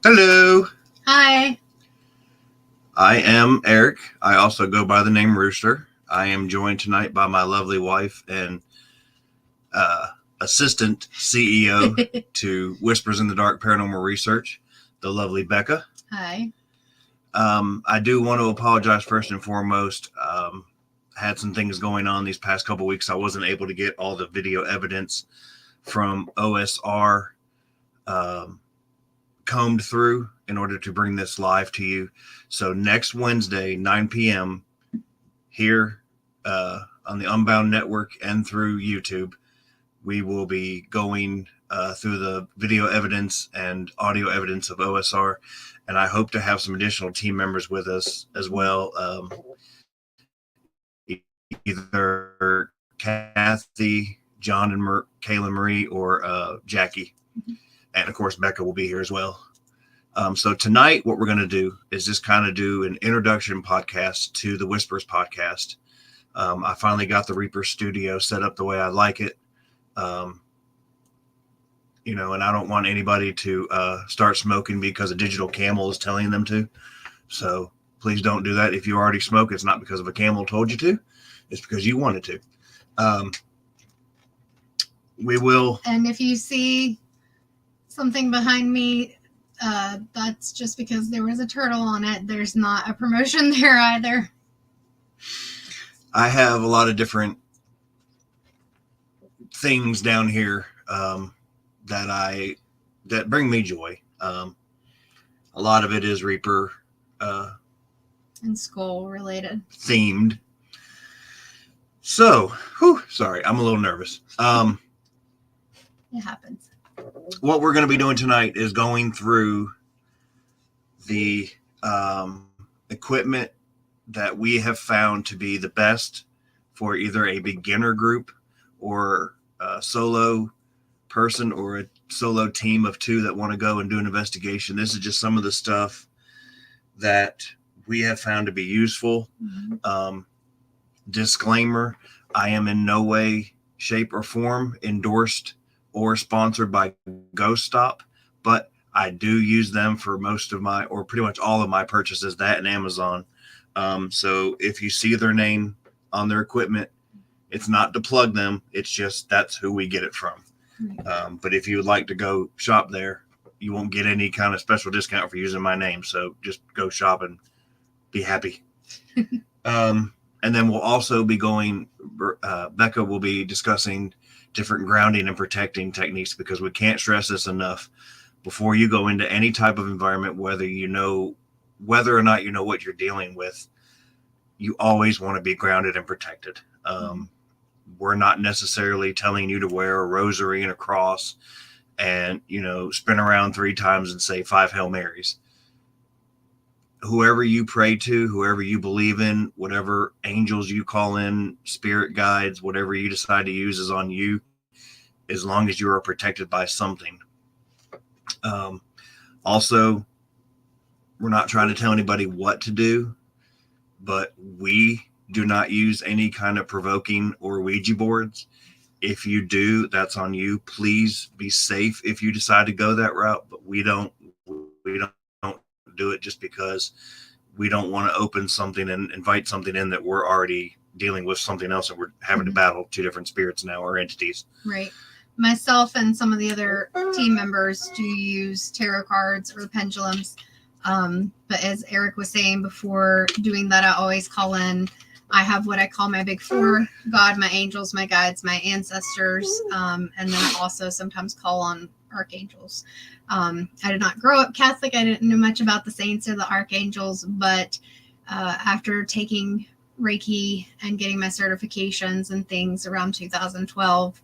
Hello, Hi. I am Eric. I also go by the name Rooster. I am joined tonight by my lovely wife and uh, assistant CEO to Whispers in the Dark Paranormal Research, the lovely Becca. Hi. I do want to apologize first and foremost. Had some things going on these past couple weeks. I wasn't able to get all the video evidence from OSR um, combed through in order to bring this live to you. So next Wednesday, 9 p.m., here on the Unbound Network and through YouTube, we will be going through the video evidence and audio evidence of OSR. And I hope to have some additional team members with us as well. Either Kathy, John, and Kayla Marie, or Jackie. And of course, Becca will be here as well. So tonight, what we're going to do is just kind of do an introduction podcast to the Whispers podcast. I finally got the Reaper Studio set up the way I like it. Um, and I don't want anybody to start smoking because a digital camel is telling them to. So please don't do that. If you already smoke, it's not because of a camel told you to. It's because you wanted to. We will. And if you see something behind me, that's just because there was a turtle on it. There's not a promotion there either. I have a lot of different things down here that bring me joy. A lot of it is Reaper and skull related themed. So, sorry, I'm a little nervous. It happens. What we're going to be doing tonight is going through the equipment that we have found to be the best for either a beginner group or a solo person or a solo team of two that want to go and do an investigation. This is just some of the stuff that we have found to be useful. Mm-hmm. Disclaimer, I am in no way, shape, or form endorsed or sponsored by Ghost Stop, but I do use them for most of my, or pretty much all of my purchases, that and Amazon. So if you see their name on their equipment, it's not to plug them. It's just that's who we get it from. But if you would like to go shop there, you won't get any kind of special discount for using my name. So just go shop and be happy. And then we'll also be going, Becca will be discussing different grounding and protecting techniques, because we can't stress this enough. Before you go into any type of environment, whether or not you know what you're dealing with, you always want to be grounded and protected. We're not necessarily telling you to wear a rosary and a cross and, spin around 3 times and say 5 Hail Marys. Whoever you pray to, whoever you believe in, whatever angels you call in, spirit guides, whatever you decide to use is on you, as long as you are protected by something. Also, we're not trying to tell anybody what to do, but we do not use any kind of provoking or Ouija boards. If you do, that's on you. Please be safe if you decide to go that route, but we don't do it just because we don't want to open something and invite something in that we're already dealing with something else, and we're having to battle 2 different spirits now, or entities. Right. Myself and some of the other team members do use tarot cards or pendulums. But as Eric was saying before doing that, I always call in. I have what I call my big 4: God, my angels, my guides, my ancestors, and then I also sometimes call on archangels. I did not grow up Catholic. I didn't know much about the saints or the archangels, but after taking Reiki and getting my certifications and things around 2012,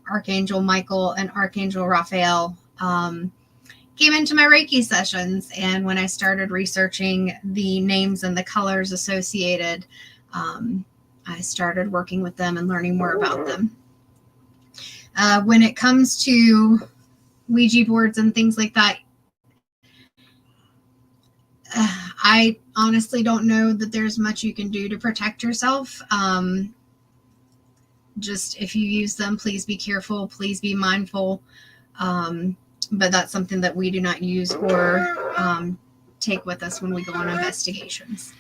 Archangel Michael and Archangel Raphael came into my Reiki sessions. And when I started researching the names and the colors associated, I started working with them and learning more about them. When it comes to Ouija boards and things like that, I honestly don't know that there's much you can do to protect yourself. Just if you use them, please be careful. Please be mindful. but that's something that we do not use or take with us when we go on investigations.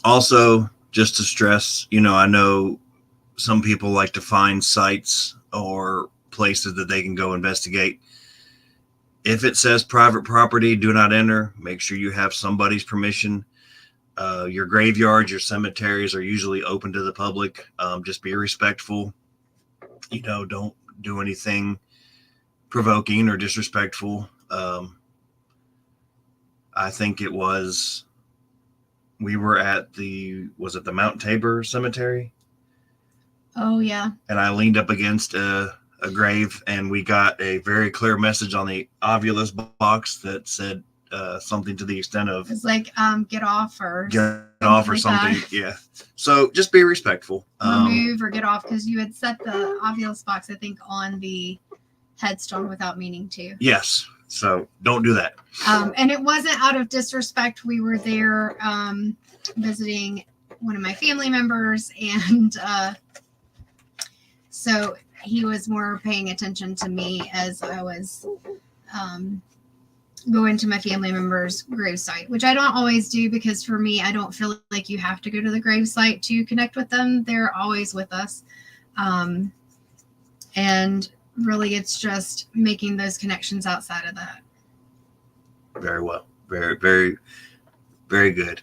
Also, just to stress, I know some people like to find sites or places that they can go investigate. If it says private property, do not enter. Make sure you have somebody's permission. Your graveyards, your cemeteries are usually open to the public. Just be respectful. Don't do anything provoking or disrespectful. I think we were at was it the Mount Tabor Cemetery? Oh, yeah. And I leaned up against a grave, and we got a very clear message on the Ovilus box that said something to the extent of, it's like, get off or something. Yeah. So just be respectful. Remove or get off, because you had set the Ovilus box, I think, on the headstone without meaning to. Yes. So don't do that. And it wasn't out of disrespect. We were there visiting one of my family members, and so he was more paying attention to me as I was going to my family member's gravesite, which I don't always do, because for me, I don't feel like you have to go to the gravesite to connect with them. They're always with us. And really, it's just making those connections outside of that. Very well. Very, very, very good.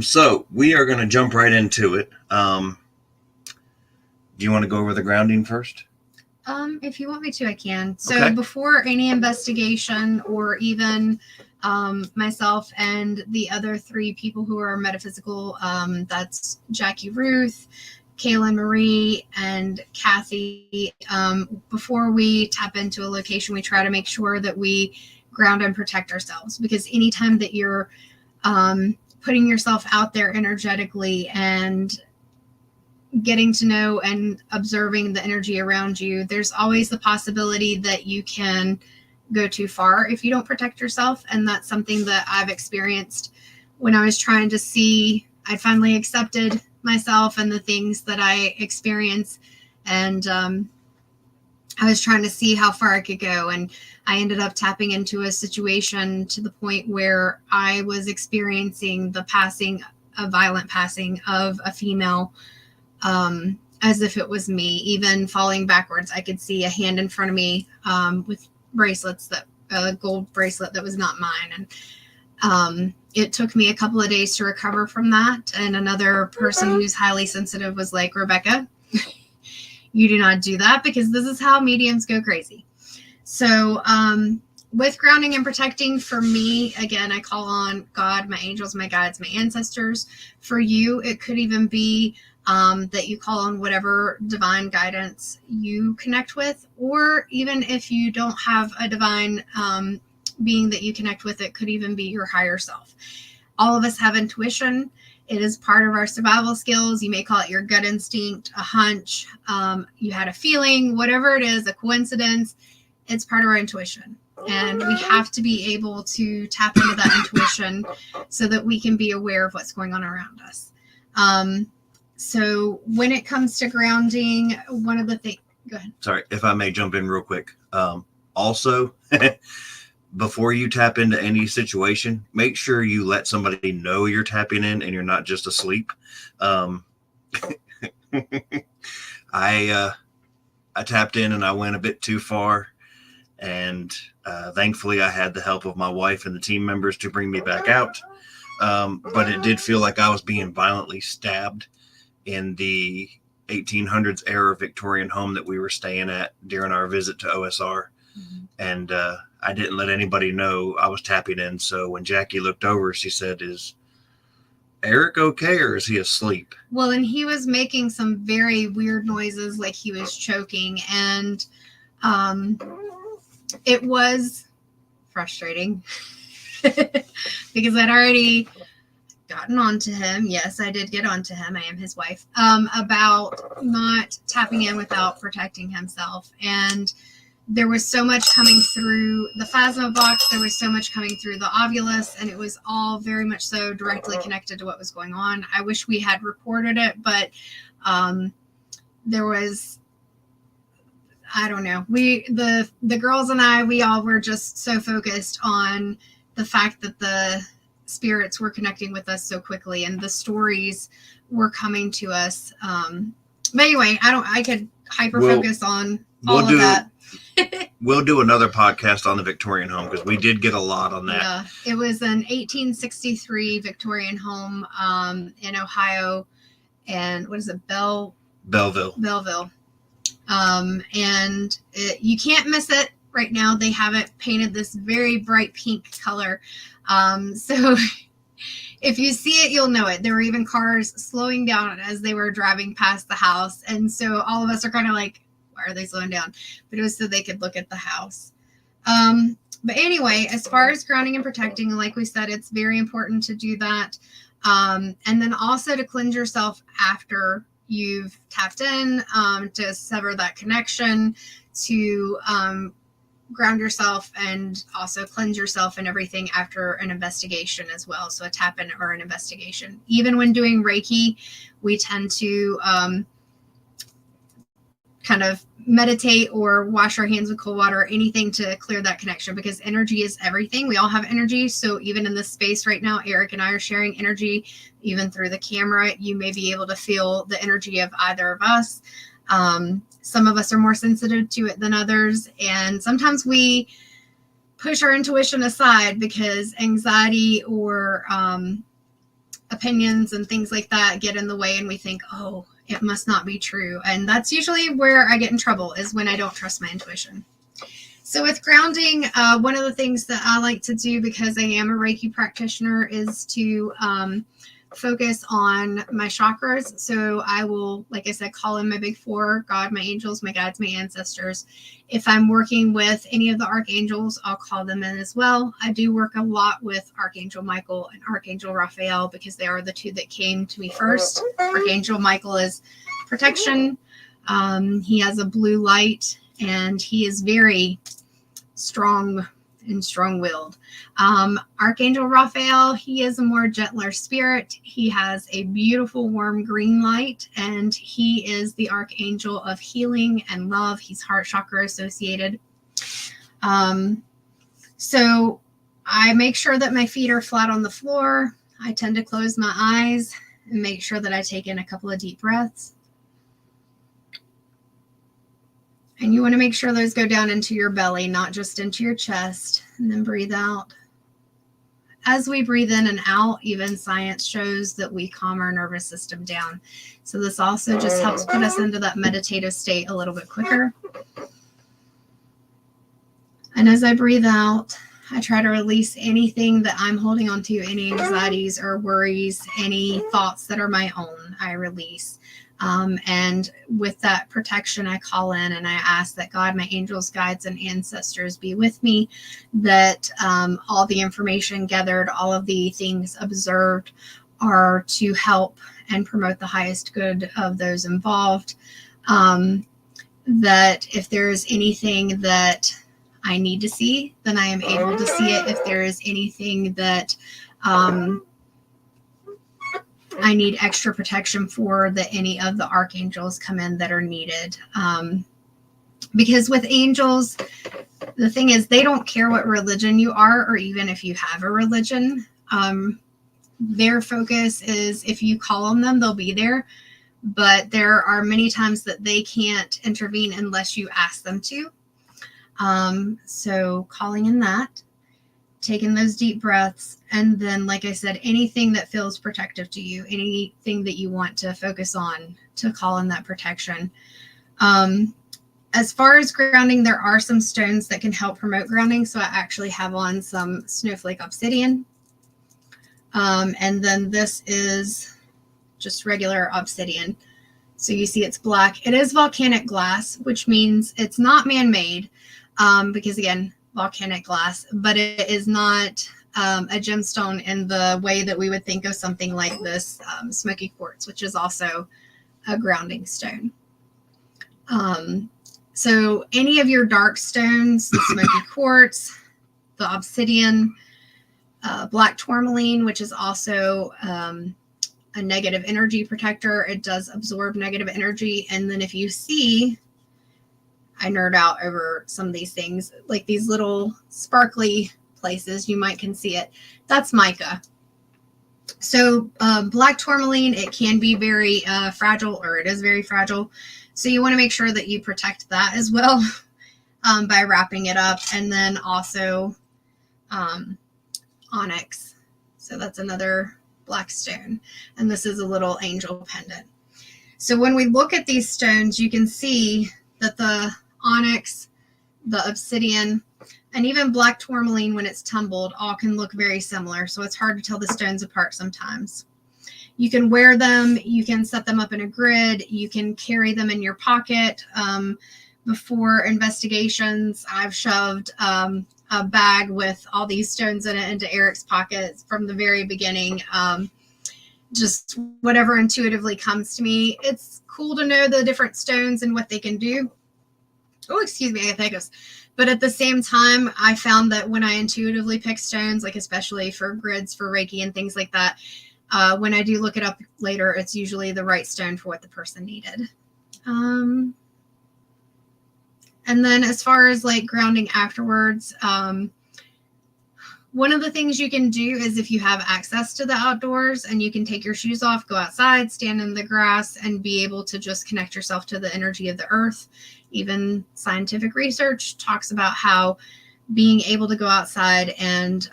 So we are going to jump right into it. Do you want to go over the grounding first? If you want me to, I can. So okay. Before any investigation, or even myself and the other 3 people who are metaphysical, that's Jackie Ruth, Kaylin Marie, and Kathy, before we tap into a location, we try to make sure that we ground and protect ourselves, because anytime that you're putting yourself out there energetically and getting to know and observing the energy around you, there's always the possibility that you can go too far if you don't protect yourself. And that's something that I've experienced when I was trying to see, I finally accepted myself and the things that I experience, and I was trying to see how far I could go, and I ended up tapping into a situation to the point where I was experiencing a violent passing of a female, as if it was me, even falling backwards. I could see a hand in front of me with bracelets, a gold bracelet that was not mine. And it took me a couple of days to recover from that. And another person who's highly sensitive was like, Rebecca, you do not do that, because this is how mediums go crazy. So with grounding and protecting, for me, again, I call on God, my angels, my guides, my ancestors. For you, it could even be that you call on whatever divine guidance you connect with, or even if you don't have a divine being that you connect with, it could even be your higher self. All of us have intuition. It is part of our survival skills. You may call it your gut instinct, a hunch, you had a feeling, whatever it is, a coincidence. It's part of our intuition. And we have to be able to tap into that intuition so that we can be aware of what's going on around us. So when it comes to grounding, one of the things, go ahead. Sorry, if I may jump in real quick. Also, before you tap into any situation, make sure you let somebody know you're tapping in and you're not just asleep. I tapped in and I went a bit too far, and thankfully I had the help of my wife and the team members to bring me back out. But it did feel like I was being violently stabbed in the 1800s era Victorian home that we were staying at during our visit to OSR. Mm-hmm. And I didn't let anybody know I was tapping in. So when Jackie looked over, she said, "Is Eric okay, or is he asleep?" Well, and he was making some very weird noises, like he was choking, and it was frustrating because I'd already gotten onto him. Yes, I did get onto him. I am his wife, about not tapping in without protecting himself. And there was so much coming through the Phasma box. There was so much coming through the Ovilus, and it was all very much so directly connected to what was going on. I wish we had reported it, but there was I don't know. The girls and I, we all were just so focused on the fact that the spirits were connecting with us so quickly and the stories were coming to us. But anyway, I could hyper focus on all of that. We'll do another podcast on the Victorian home because we did get a lot on that. Yeah, it was an 1863 Victorian home in Ohio, and what is it, Belleville. And you can't miss it right now. They have it painted this very bright pink color. So if you see it, you'll know it. There were even cars slowing down as they were driving past the house. And so all of us are kind of like, why are they slowing down? But it was so they could look at the house. But anyway, as far as grounding and protecting, like we said, it's very important to do that. And then also to cleanse yourself after you've tapped in, to sever that connection, to ground yourself and also cleanse yourself and everything after an investigation as well. So a tap in or an investigation. Even when doing Reiki, we tend to kind of meditate or wash our hands with cold water, anything to clear that connection, because energy is everything. We all have energy. So even in this space right now, Eric and I are sharing energy. Even through the camera, you may be able to feel the energy of either of us. Some of us are more sensitive to it than others. And sometimes we push our intuition aside because anxiety or opinions and things like that get in the way, and we think, oh, it must not be true. And that's usually where I get in trouble, is when I don't trust my intuition. So with grounding, one of the things that I like to do, because I am a Reiki practitioner, is to focus on my chakras. So I will, like I said, call in my big four: God, my angels, my guides, my ancestors. If I'm working with any of the archangels, I'll call them in as well. I do work a lot with Archangel Michael and Archangel Raphael because they are the two that came to me first. Archangel Michael is protection. He has a blue light and he is very strong and strong-willed. Archangel Raphael, he is a more gentler spirit. He has a beautiful warm green light, and he is the archangel of healing and love. He's heart chakra associated. So I make sure that my feet are flat on the floor. I tend to close my eyes and make sure that I take in a couple of deep breaths. And you want to make sure those go down into your belly, not just into your chest. And then breathe out. As we breathe in and out, even science shows that we calm our nervous system down. So this also just helps put us into that meditative state a little bit quicker. And as I breathe out, I try to release anything that I'm holding on to, any anxieties or worries, any thoughts that are my own, I release. And with that protection, I call in and I ask that God, my angels, guides, and ancestors be with me, that all the information gathered, all of the things observed are to help and promote the highest good of those involved. That if there is anything that I need to see, then I am able to see it. If there is anything that I need extra protection for, that any of the archangels come in that are needed. Because with angels, the thing is, they don't care what religion you are, or even if you have a religion. Their focus is, if you call on them, they'll be there. But there are many times that they can't intervene unless you ask them to. So calling in that, taking those deep breaths, and then, like I said, anything that feels protective to you, anything that you want to focus on, to call in that protection. As far as grounding, there are some stones that can help promote grounding. So I actually have on some snowflake obsidian. And then this is just regular obsidian. So you see it's black. It is volcanic glass, which means it's not man-made, because again, volcanic glass, but it is not a gemstone in the way that we would think of something like this smoky quartz, which is also a grounding stone. So any of your dark stones, the smoky quartz, the obsidian, black tourmaline, which is also a negative energy protector. It does absorb negative energy. And then if you see, I nerd out over some of these things, like these little sparkly places. You might can see it. That's mica. So black tourmaline, it can be very fragile, or it is very fragile. So you want to make sure that you protect that as well by wrapping it up. And then also onyx. So that's another black stone. And this is a little angel pendant. So when we look at these stones, you can see that the onyx, the obsidian, and even black tourmaline, when it's tumbled, all can look very similar. So it's hard to tell the stones apart sometimes. You can wear them. You can set them up in a grid. You can carry them in your pocket. Before investigations, I've shoved a bag with all these stones in it into Eric's pockets from the very beginning. Just whatever intuitively comes to me. It's cool to know the different stones and what they can do. Oh, excuse me, I got hiccups. But at the same time, I found that when I intuitively pick stones, like especially for grids, for Reiki and things like that, when I do look it up later, it's usually the right stone for what the person needed. And then as far as like grounding afterwards, one of the things you can do is if you have access to the outdoors and you can take your shoes off, go outside, stand in the grass, and be able to just connect yourself to the energy of the earth. Even scientific research talks about how being able to go outside and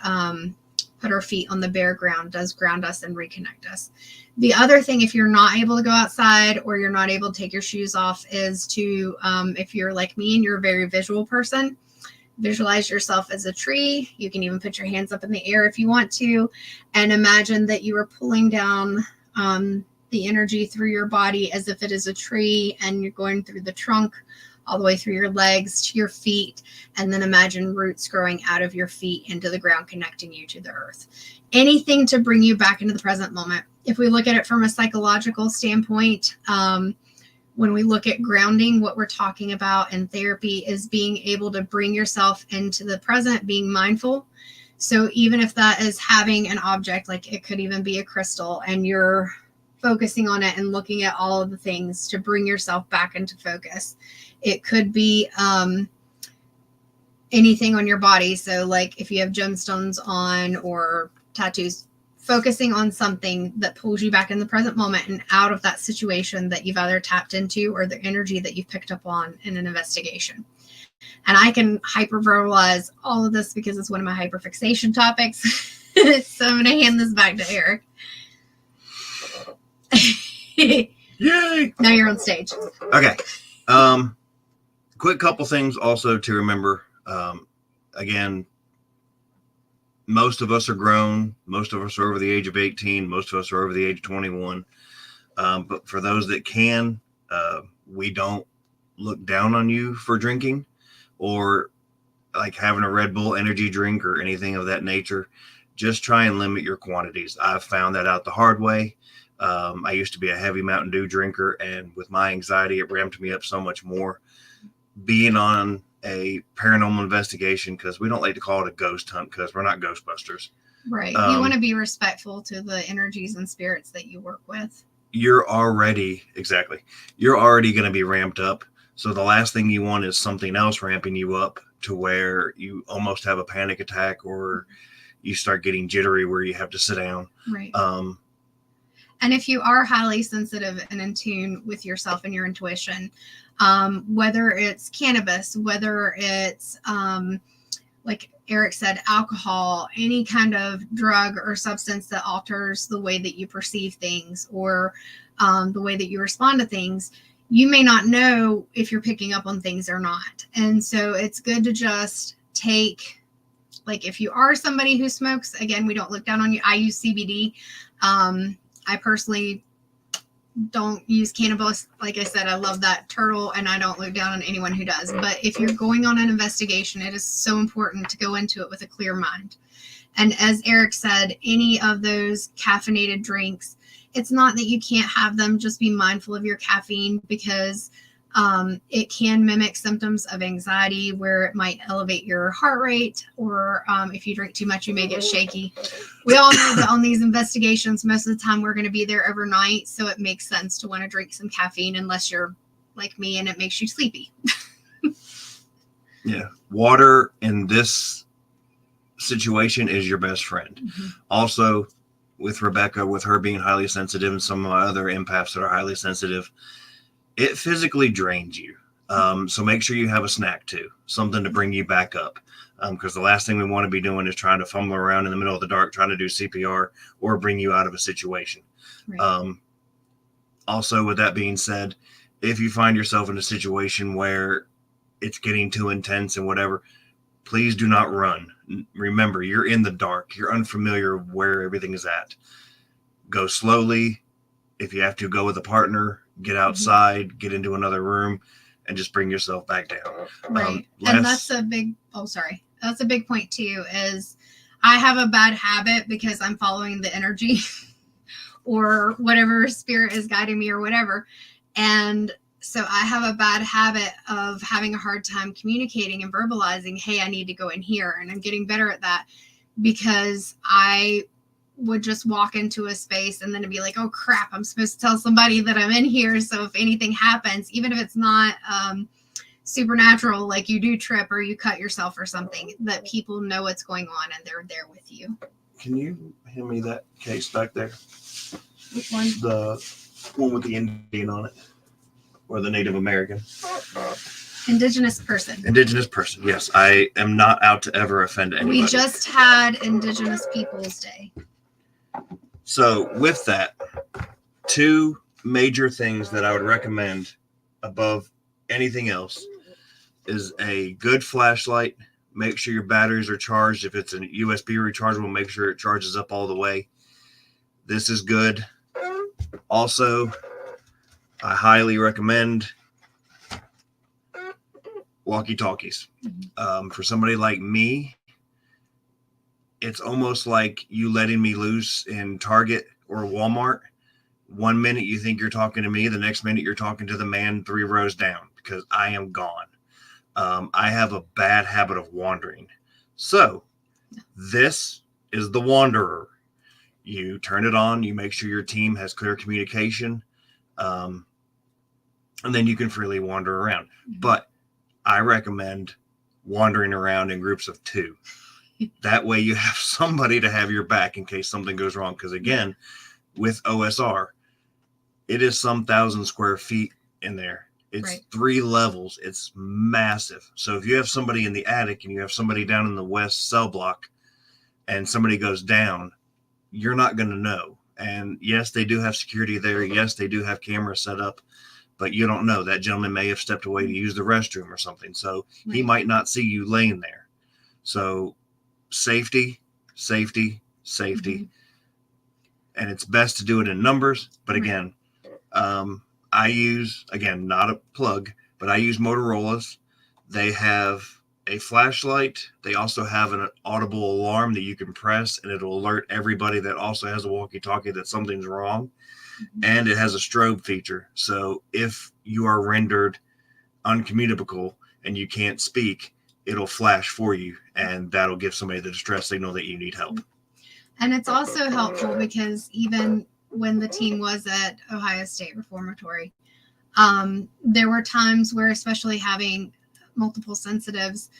put our feet on the bare ground does ground us and reconnect us. The other thing, if you're not able to go outside or you're not able to take your shoes off, is to, if you're like me and you're a very visual person, visualize yourself as a tree. You can even put your hands up in the air if you want to, and imagine that you are pulling down the energy through your body as if it is a tree, and you're going through the trunk all the way through your legs to your feet, and then imagine roots growing out of your feet into the ground, connecting you to the earth. Anything to bring you back into the present moment. If we look at it from a psychological standpoint, when we look at grounding, what we're talking about in therapy is being able to bring yourself into the present, being mindful. So even if that is having an object, like it could even be a crystal, and you're focusing on it and looking at all of the things to bring yourself back into focus. It could be anything on your body. So like if you have gemstones on or tattoos, focusing on something that pulls you back in the present moment and out of that situation that you've either tapped into or the energy that you've picked up on in an investigation. And I can hyperverbalize all of this because it's one of my hyperfixation topics. So I'm going to hand this back to Eric. Yay! Now you're on stage. Okay. Quick couple things also to remember. Again, most of us are grown. Most of us are over the age of 18. Most of us are over the age of 21. But for those that can, we don't look down on you for drinking or like having a Red Bull energy drink or anything of that nature. Just try and limit your quantities. I've found that out the hard way. I used to be a heavy Mountain Dew drinker, and with my anxiety, it ramped me up so much more. Being on a paranormal investigation, because we don't like to call it a ghost hunt because we're not Ghostbusters. Right. You want to be respectful to the energies and spirits that you work with. You're already going to be ramped up. So the last thing you want is something else ramping you up to where you almost have a panic attack or you start getting jittery where you have to sit down. Right. And if you are highly sensitive and in tune with yourself and your intuition, whether it's cannabis, whether it's like Eric said, alcohol, any kind of drug or substance that alters the way that you perceive things or the way that you respond to things, you may not know if you're picking up on things or not. And so it's good to just take, like if you are somebody who smokes, again, we don't look down on you. I use CBD. I personally don't use cannabis. Like I said, I love that turtle and I don't look down on anyone who does. But if you're going on an investigation, it is so important to go into it with a clear mind. And as Eric said, any of those caffeinated drinks, it's not that you can't have them. Just be mindful of your caffeine because it can mimic symptoms of anxiety where it might elevate your heart rate, or if you drink too much, you may get shaky. We all know that on these investigations, most of the time we're going to be there overnight. So it makes sense to want to drink some caffeine unless you're like me and it makes you sleepy. Yeah. Water in this situation is your best friend. Mhm. Also, with Rebecca, with her being highly sensitive and some of my other empaths that are highly sensitive, it physically drains you. So make sure you have a snack too, something to bring you back up. Because the last thing we want to be doing is trying to fumble around in the middle of the dark, trying to do CPR or bring you out of a situation. Right. Also, with that being said, if you find yourself in a situation where it's getting too intense and whatever, please do not run. Remember, you're in the dark. You're unfamiliar where everything is at. Go slowly. If you have to go with a partner, get outside, get into another room, and just bring yourself back down. Right. And that's a big, that's a big point too, is I have a bad habit because I'm following the energy or whatever spirit is guiding me or whatever. And so I have a bad habit of having a hard time communicating and verbalizing, hey, I need to go in here. And I'm getting better at that because I would just walk into a space and then it'd be like, oh crap, I'm supposed to tell somebody that I'm in here. So if anything happens, even if it's not supernatural, like you do trip or you cut yourself or something, that people know what's going on and they're there with you. Can you hand me that case back there? Which one? The one with the Indian on it, or the Native American. Indigenous person. Indigenous person. Yes, I am not out to ever offend anybody. We just had Indigenous Peoples Day. So with that, 2 major things that I would recommend above anything else is a good flashlight. Make sure your batteries are charged. If it's a USB rechargeable, make sure it charges up all the way. This is good. Also, I highly recommend walkie-talkies. For somebody like me, it's almost like you letting me loose in Target or Walmart. One minute you think you're talking to me, the next minute you're talking to the man 3 rows down because I am gone. I have a bad habit of wandering. So this is the Wanderer. You turn it on, you make sure your team has clear communication, and then you can freely wander around. But I recommend wandering around in groups of 2. That way you have somebody to have your back in case something goes wrong. Because again, with OSR, it is some 1,000 square feet in there. It's 3 levels. It's massive. So if you have somebody in the attic and you have somebody down in the west cell block and somebody goes down, you're not going to know. And yes, they do have security there. Yes, they do have cameras set up, but you don't know. That gentleman may have stepped away to use the restroom or something. So he might not see you laying there. So safety, safety, safety. And it's best to do it in numbers. But again, I use, again, not a plug, but I use Motorola's. They have a flashlight. They also have an audible alarm that you can press and it'll alert everybody that also has a walkie-talkie that something's wrong. And it has a strobe feature. So if you are rendered uncommunicable and you can't speak, it'll flash for you and that'll give somebody the distress signal that you need help. And it's also helpful because even when the team was at Ohio State Reformatory, there were times where, especially having multiple sensitives,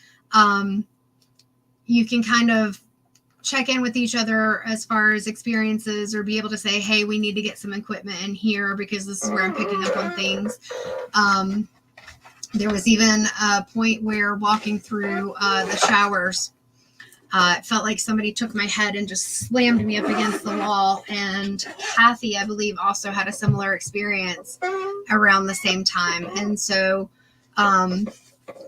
you can kind of check in with each other as far as experiences or be able to say, hey, we need to get some equipment in here because this is where I'm picking up on things. There was even a point where walking through the showers, it felt like somebody took my head and just slammed me up against the wall. And Kathy, I believe, also had a similar experience around the same time. And so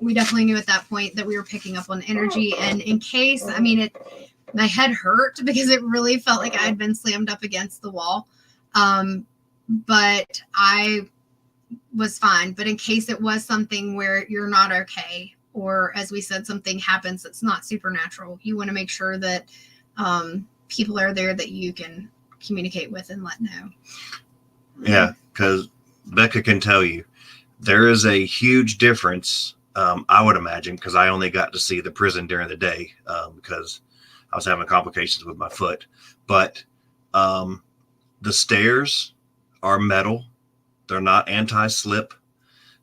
we definitely knew at that point that we were picking up on energy. And in case, I mean, my head hurt because it really felt like I had been slammed up against the wall. But I was fine. But in case it was something where you're not okay, or as we said, something happens that's not supernatural, you want to make sure that people are there that you can communicate with and let know. Yeah, because Becca can tell you there is a huge difference, I would imagine, because I only got to see the prison during the day because I was having complications with my foot. But the stairs are metal. They're not anti-slip.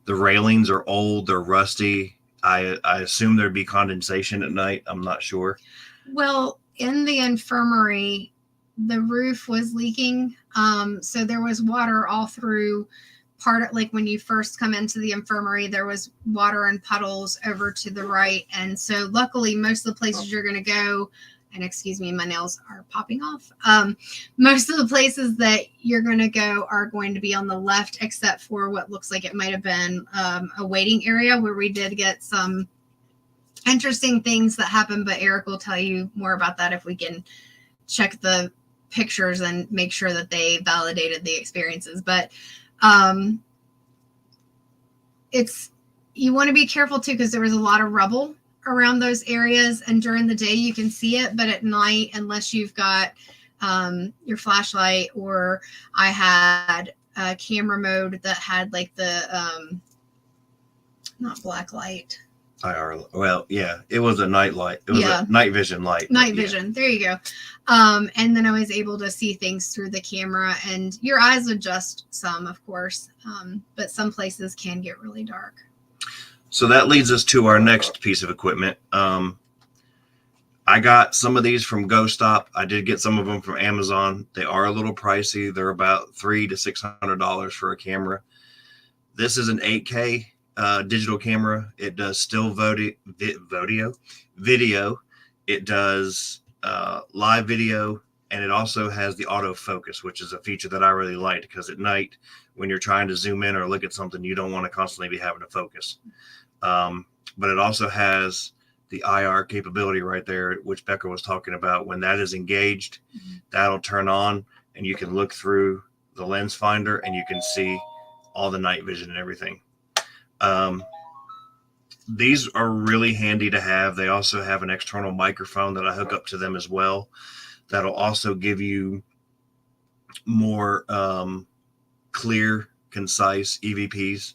The railings are old. They're rusty. I assume there'd be condensation at night. I'm not sure. Well, in the infirmary, the roof was leaking. So there was water all through part of, like, when you first come into the infirmary, there was water and puddles over to the right. And so luckily most of the places you're going to go, and excuse me, my nails are popping off. Most of the places that you're going to go are going to be on the left, except for what looks like it might have been a waiting area where we did get some interesting things that happened, but Eric will tell you more about that if we can check the pictures and make sure that they validated the experiences. But it's, you want to be careful too, because there was a lot of rubble around those areas, and during the day you can see it, but at night, unless you've got your flashlight, or I had a camera mode that had like the not black light, IR. Well, yeah, it was a night light. It was a night vision light. Night vision. There you go. And then I was able to see things through the camera, and your eyes adjust some, of course. But some places can get really dark. So that leads us to our next piece of equipment. I got some of these from GoStop. I did get some of them from Amazon. They are a little pricey. They're about $300 to $600 for a camera. This is an 8K digital camera. It does still video. It does live video, and it also has the autofocus, which is a feature that I really liked, because at night when you're trying to zoom in or look at something, you don't want to constantly be having to focus. But it also has the IR capability right there, which Becca was talking about. When that is engaged, that'll turn on, and you can look through the lens finder and you can see all the night vision and everything. These are really handy to have. They also have an external microphone that I hook up to them as well. That'll also give you more clear, concise EVPs.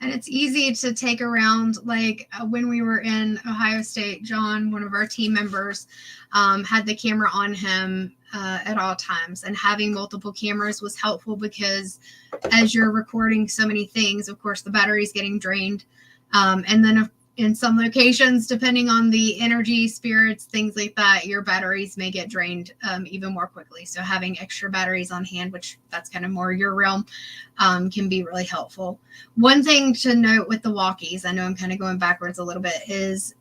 And it's easy to take around. Like when we were in Ohio State, John, one of our team members, had the camera on him at all times. And having multiple cameras was helpful, because as you're recording so many things, of course, the battery's getting drained. And then in some locations, depending on the energy, spirits, things like that, your batteries may get drained even more quickly. So having extra batteries on hand, which that's kind of more your realm, can be really helpful. One thing to note with the walkies, I know I'm kind of going backwards a little bit, is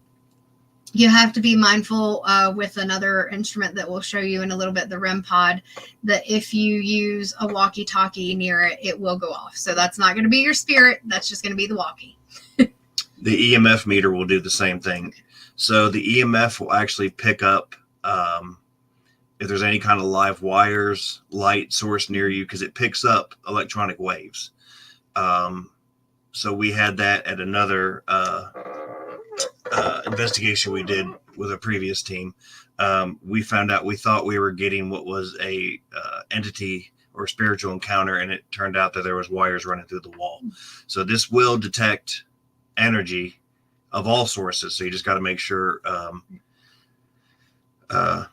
you have to be mindful with another instrument that we'll show you in a little bit, the REM pod, that if you use a walkie-talkie near it, it will go off. So that's not going to be your spirit. That's just going to be the walkie. The EMF meter will do the same thing. So the EMF will actually pick up if there's any kind of live wires, light source near you, because it picks up electronic waves. So we had that at another investigation we did with a previous team. We found out, we thought we were getting what was a entity or spiritual encounter, and it turned out that there was wires running through the wall. So this will detect energy of all sources. So you just got to make sure,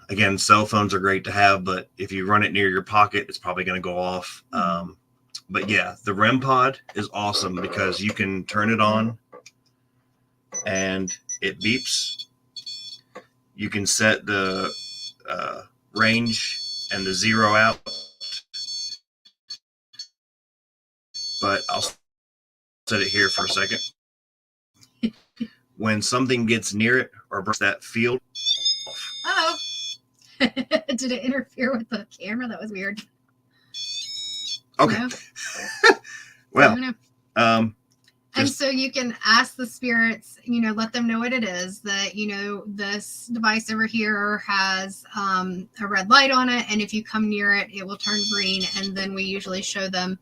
again, cell phones are great to have, but if you run it near your pocket, it's probably going to go off. But yeah, the REM pod is awesome because you can turn it on and it beeps. You can set the range and the zero out, but I'll set it here for a second. When something gets near it or breaks that field. Oh, did it interfere with the camera? That was weird. Okay. No? Well, and so you can ask the spirits, let them know what it is, that, this device over here has a red light on it. And if you come near it, it will turn green. And then we usually show them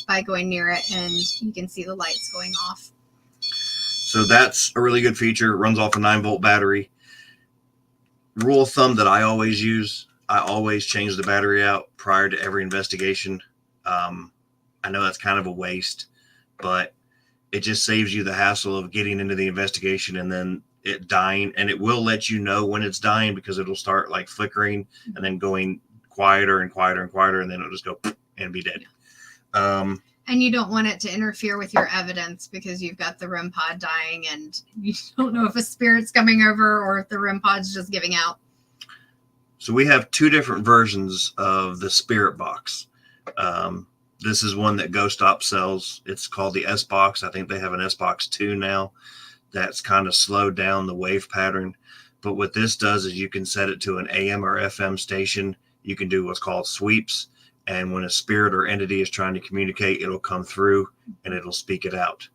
by going near it, and you can see the lights going off. So that's a really good feature. It runs off a 9-volt battery. Rule of thumb that I always use, I always change the battery out prior to every investigation. I know that's kind of a waste, but it just saves you the hassle of getting into the investigation and then it dying. And it will let you know when it's dying, because it'll start like flickering and then going quieter and quieter and quieter, and then it'll just go and be dead. And you don't want it to interfere with your evidence because you've got the REM pod dying and you don't know if a spirit's coming over or if the REM pod's just giving out. So we have two different versions of the spirit box. This is one that Ghost Op sells. It's called the S box. I think they have an S box 2 now. That's kind of slowed down the wave pattern. But what this does is you can set it to an AM or FM station. You can do what's called sweeps. And when a spirit or entity is trying to communicate, it'll come through and it'll speak it out.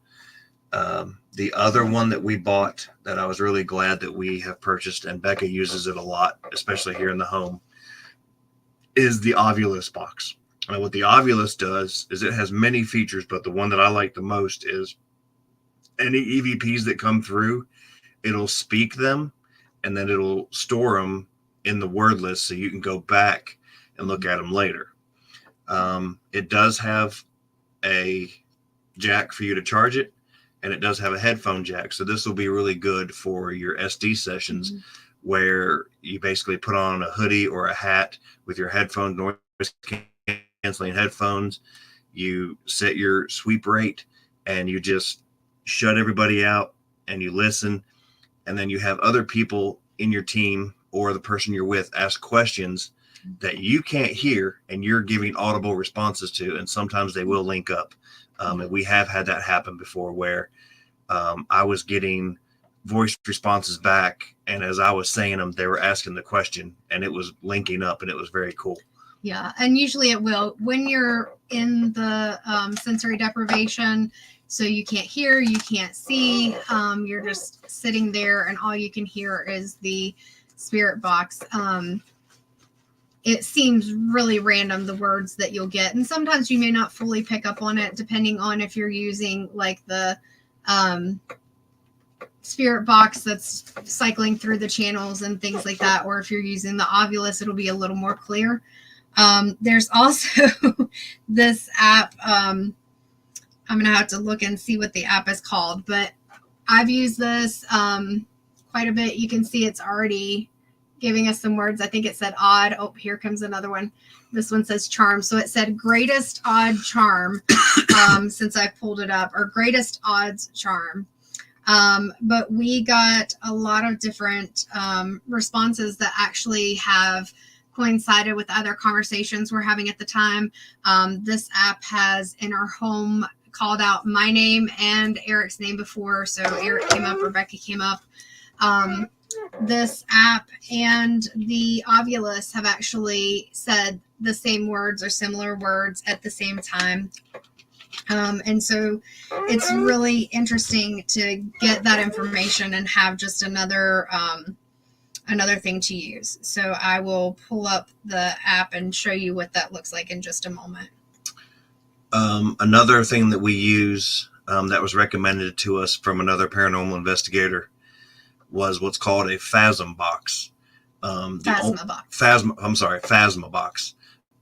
The other one that we bought that I was really glad that we have purchased, and Becca uses it a lot, especially here in the home, is the Ovulus box. And what the Ovulus does is it has many features, but the one that I like the most is any EVPs that come through, it'll speak them and then it'll store them in the word list so you can go back and look at them later. It does have a jack for you to charge it, and it does have a headphone jack. So this will be really good for your SD sessions where you basically put on a hoodie or a hat with your headphones, noise canceling headphones. You set your sweep rate and you just shut everybody out and you listen. And then you have other people in your team or the person you're with ask questions that you can't hear and you're giving audible responses to. And sometimes they will link up. And we have had that happen before where I was getting voice responses back. And as I was saying them, they were asking the question and it was linking up and it was very cool. Yeah. And usually it will when you're in the sensory deprivation. So you can't hear, you can't see. You're just sitting there and all you can hear is the spirit box. It seems really random, the words that you'll get. And sometimes you may not fully pick up on it, depending on if you're using like the spirit box that's cycling through the channels and things like that. Or if you're using the Ovulus, it'll be a little more clear. There's also this app. I'm going to have to look and see what the app is called. But I've used this quite a bit. You can see it's already giving us some words. I think it said odd. Oh, here comes another one. This one says charm. So it said greatest odd charm since I pulled it up, or greatest odds charm. But we got a lot of different responses that actually have coincided with other conversations we're having at the time. This app has in our home called out my name and Eric's name before. So Eric came up, Rebecca came up. This app and the Ovulus have actually said the same words or similar words at the same time. And so it's really interesting to get that information and have just another thing to use. So I will pull up the app and show you what that looks like in just a moment. Another thing that we use that was recommended to us from another paranormal investigator was what's called a Phasm box. Phasma box. Phasma box.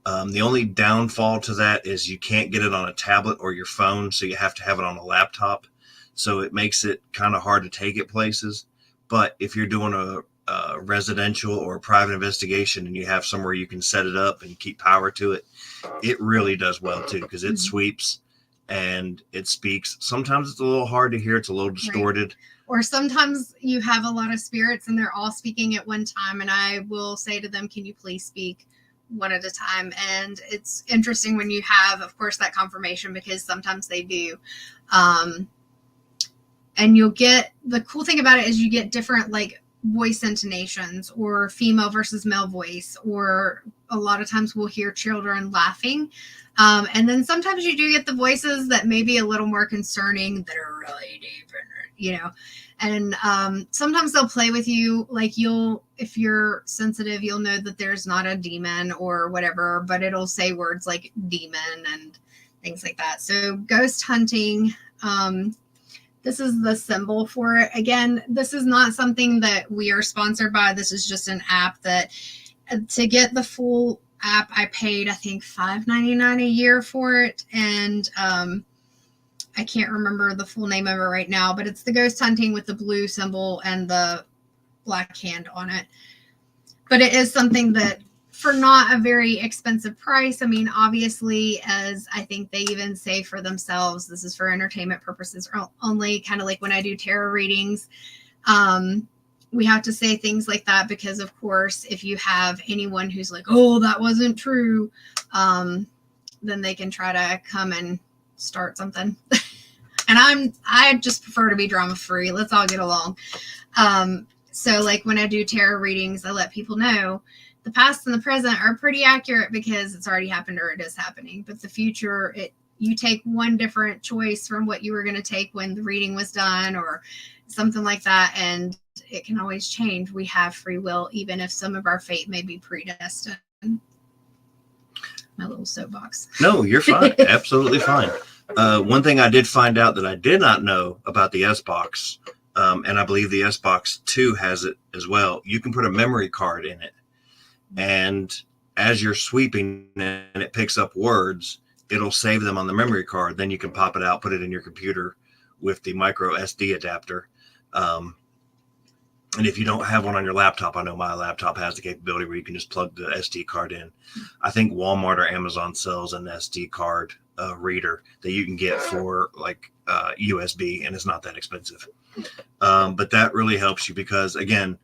The only downfall to that is you can't get it on a tablet or your phone, so you have to have it on a laptop. So it makes it kind of hard to take it places. But if you're doing a residential or a private investigation and you have somewhere you can set it up and keep power to it, it really does well too, because it sweeps and it speaks. Sometimes it's a little hard to hear. It's a little distorted. Right. Or sometimes you have a lot of spirits and they're all speaking at one time. And I will say to them, can you please speak one at a time? And it's interesting when you have, of course, that confirmation, because sometimes they do. And you'll get, the cool thing about it is you get different like voice intonations or female versus male voice, or a lot of times we'll hear children laughing. And then sometimes you do get the voices that may be a little more concerning that are really deep, and sometimes they'll play with you. Like if you're sensitive, you'll know that there's not a demon or whatever, but it'll say words like demon and things like that. So ghost hunting, this is the symbol for it. Again, this is not something that we are sponsored by. This is just an app that to get the full app, I paid, I think $5.99 a year for it. And, I can't remember the full name of it right now, but it's the ghost hunting with the blue symbol and the black hand on it. But it is something that for not a very expensive price. I mean, obviously, as I think they even say for themselves, this is for entertainment purposes only, kind of like when I do tarot readings. We have to say things like that because, of course, if you have anyone who's like, oh, that wasn't true, then they can try to come and start something. And I just prefer to be drama free. Let's all get along. So like when I do tarot readings, I let people know the past and the present are pretty accurate because it's already happened or it is happening. But the future, you take one different choice from what you were going to take when the reading was done or something like that, and it can always change. We have free will, even if some of our fate may be predestined. My little soapbox. No, you're fine. Absolutely fine. One thing I did find out that I did not know about the S-Box, and I believe the S-Box 2 has it as well. You can put a memory card in it, and as you're sweeping and it picks up words, it'll save them on the memory card. Then you can pop it out, put it in your computer with the micro SD adapter. And if you don't have one on your laptop, I know my laptop has the capability where you can just plug the SD card in. I think Walmart or Amazon sells an SD card reader that you can get for like USB, and it's not that expensive. But that really helps you because, again,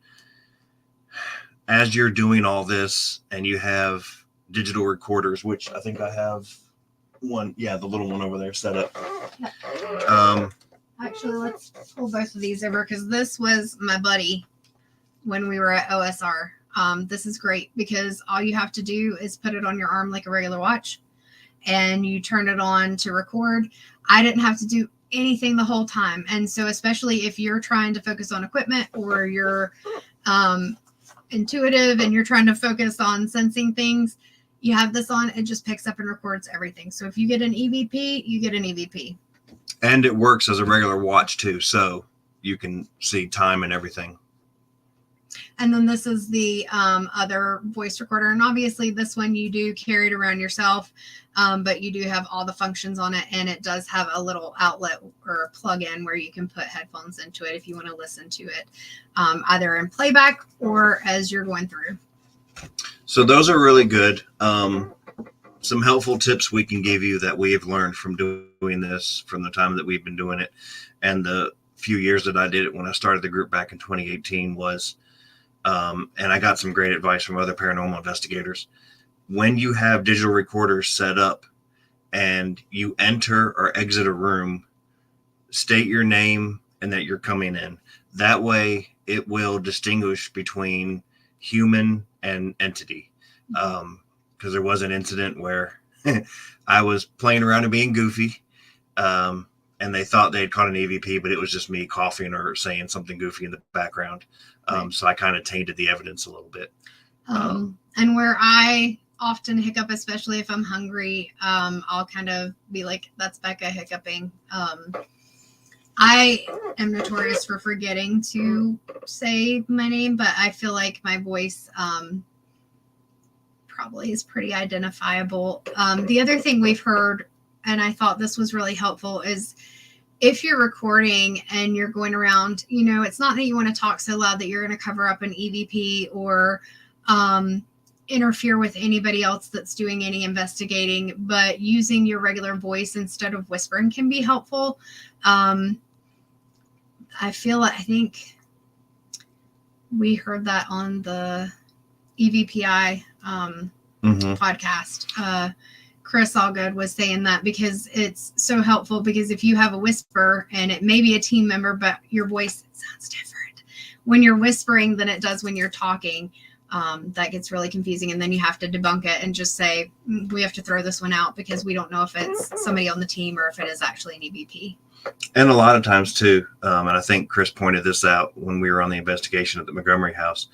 as you're doing all this and you have digital recorders, which I think I have one, the little one over there set up. Actually, let's pull both of these over because this was my buddy when we were at OSR. This is great because all you have to do is put it on your arm like a regular watch and you turn it on to record. I didn't have to do anything the whole time. And so especially if you're trying to focus on equipment or you're intuitive and you're trying to focus on sensing things, you have this on, it just picks up and records everything. So if you get an EVP, you get an EVP. And it works as a regular watch too, so you can see time and everything. And then this is the other voice recorder. And obviously this one you do carry it around yourself, but you do have all the functions on it. And it does have a little outlet or a plug-in where you can put headphones into it if you want to listen to it, either in playback or as you're going through. So those are really good. Some helpful tips we can give you that we have learned from doing this from the time that we've been doing it. And the few years that I did it when I started the group back in 2018 was, and I got some great advice from other paranormal investigators. When you have digital recorders set up and you enter or exit a room, state your name and that you're coming in. That way it will distinguish between human and entity. Because there was an incident where I was playing around and being goofy, and they thought they had caught an EVP, but it was just me coughing or saying something goofy in the background. Right. So I kind of tainted the evidence a little bit. And where I often hiccup, especially if I'm hungry, I'll kind of be like, that's Becca hiccuping. I am notorious for forgetting to say my name, but I feel like my voice probably is pretty identifiable. The other thing we've heard, and I thought this was really helpful, is if you're recording and you're going around, it's not that you want to talk so loud that you're going to cover up an EVP or interfere with anybody else that's doing any investigating, but using your regular voice instead of whispering can be helpful. I think we heard that on the EVPI podcast. Chris Allgood was saying that because it's so helpful, because if you have a whisper and it may be a team member, but your voice sounds different when you're whispering than it does when you're talking, that gets really confusing. And then you have to debunk it and just say, we have to throw this one out because we don't know if it's somebody on the team or if it is actually an EVP. And a lot of times too, and I think Chris pointed this out when we were on the investigation at the Montgomery house,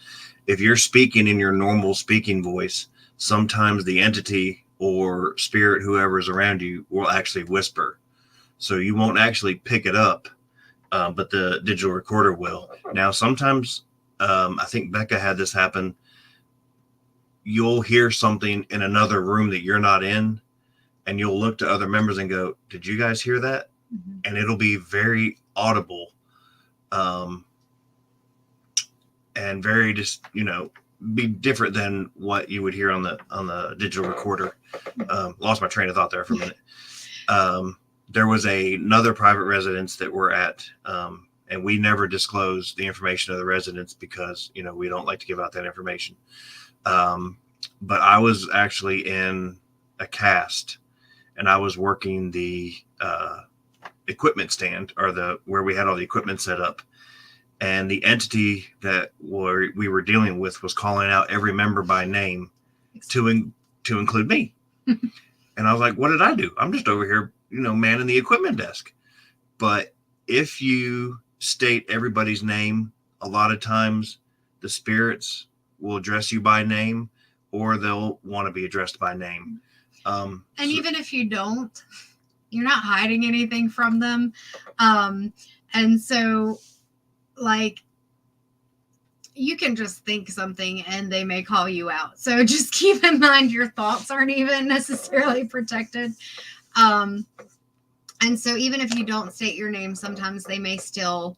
if you're speaking in your normal speaking voice, sometimes the entity or spirit, whoever is around you, will actually whisper. So you won't actually pick it up, but the digital recorder will. Now, sometimes, I think Becca had this happen. You'll hear something in another room that you're not in, and you'll look to other members and go, did you guys hear that? Mm-hmm. And it'll be very audible, and very just, be different than what you would hear on the digital recorder. Lost my train of thought there for a minute. There was another private residence that we're at, and we never disclose the information of the residents because, you know, we don't like to give out that information. But I was actually in a cast, and I was working the equipment stand, or where we had all the equipment set up. And the entity that we were dealing with was calling out every member by name to include me. And I was like, what did I do? I'm just over here, you know, manning the equipment desk. But if you state everybody's name, a lot of times the spirits will address you by name, or they'll want to be addressed by name. And even if you don't, you're not hiding anything from them. And so, like, you can just think something and they may call you out. So just keep in mind your thoughts aren't even necessarily protected. And so even if you don't state your name, sometimes they may still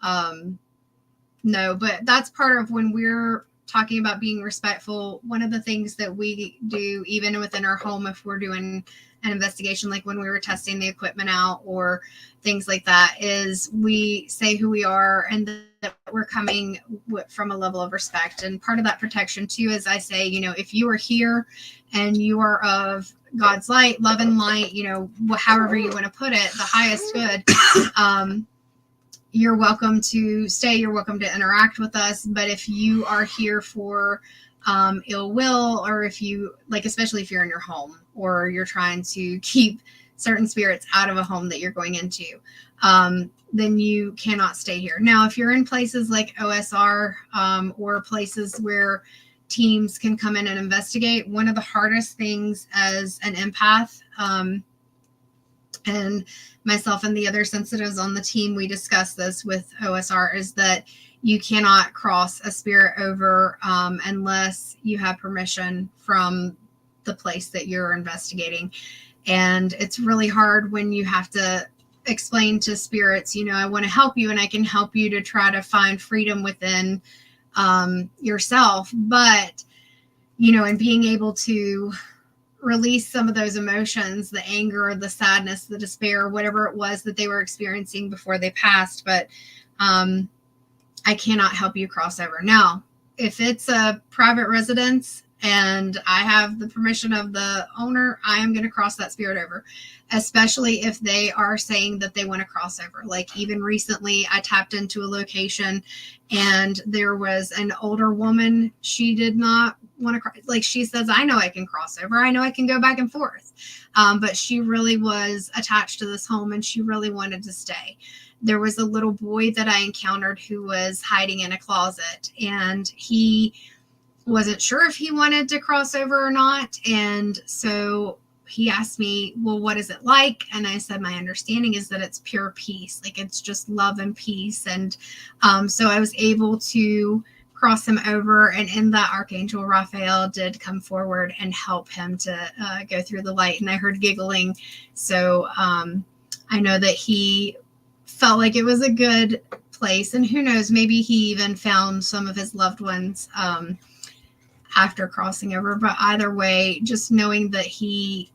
know. But that's part of when we're talking about being respectful. One of the things that we do, even within our home, if we're doing an investigation, like when we were testing the equipment out or things like that, is we say who we are and that we're coming from a level of respect. And part of that protection too is I say, you know, if you are here and you are of God's light, love and light, you know, however you want to put it, the highest good, you're welcome to stay, you're welcome to interact with us. But if you are here for ill will, or if you, like, especially if you're in your home or you're trying to keep certain spirits out of a home that you're going into, then you cannot stay here. Now, if you're in places like OSR, or places where teams can come in and investigate, one of the hardest things as an empath, and myself and the other sensitives on the team, we discuss this with OSR, is that you cannot cross a spirit over unless you have permission from the place that you're investigating. And it's really hard when you have to explain to spirits, you know, I want to help you and I can help you to try to find freedom within yourself. But, you know, and being able to release some of those emotions, the anger, the sadness, the despair, whatever it was that they were experiencing before they passed. But I cannot help you cross over. Now, if it's a private residence and I have the permission of the owner, I am going to cross that spirit over, especially if they are saying that they want to cross over. Like, even recently, I tapped into a location and there was an older woman. She did not want to cross. Like, she says, I know I can cross over. I know I can go back and forth. But she really was attached to this home and she really wanted to stay. There was a little boy that I encountered who was hiding in a closet, and he wasn't sure if he wanted to cross over or not. And so he asked me, well, what is it like? And I said, my understanding is that it's pure peace. Like, it's just love and peace. And so I was able to cross him over. And in that, Archangel Raphael did come forward and help him to go through the light. And I heard giggling. So I know that he felt like it was a good place. And who knows, maybe he even found some of his loved ones after crossing over. But either way, just knowing that he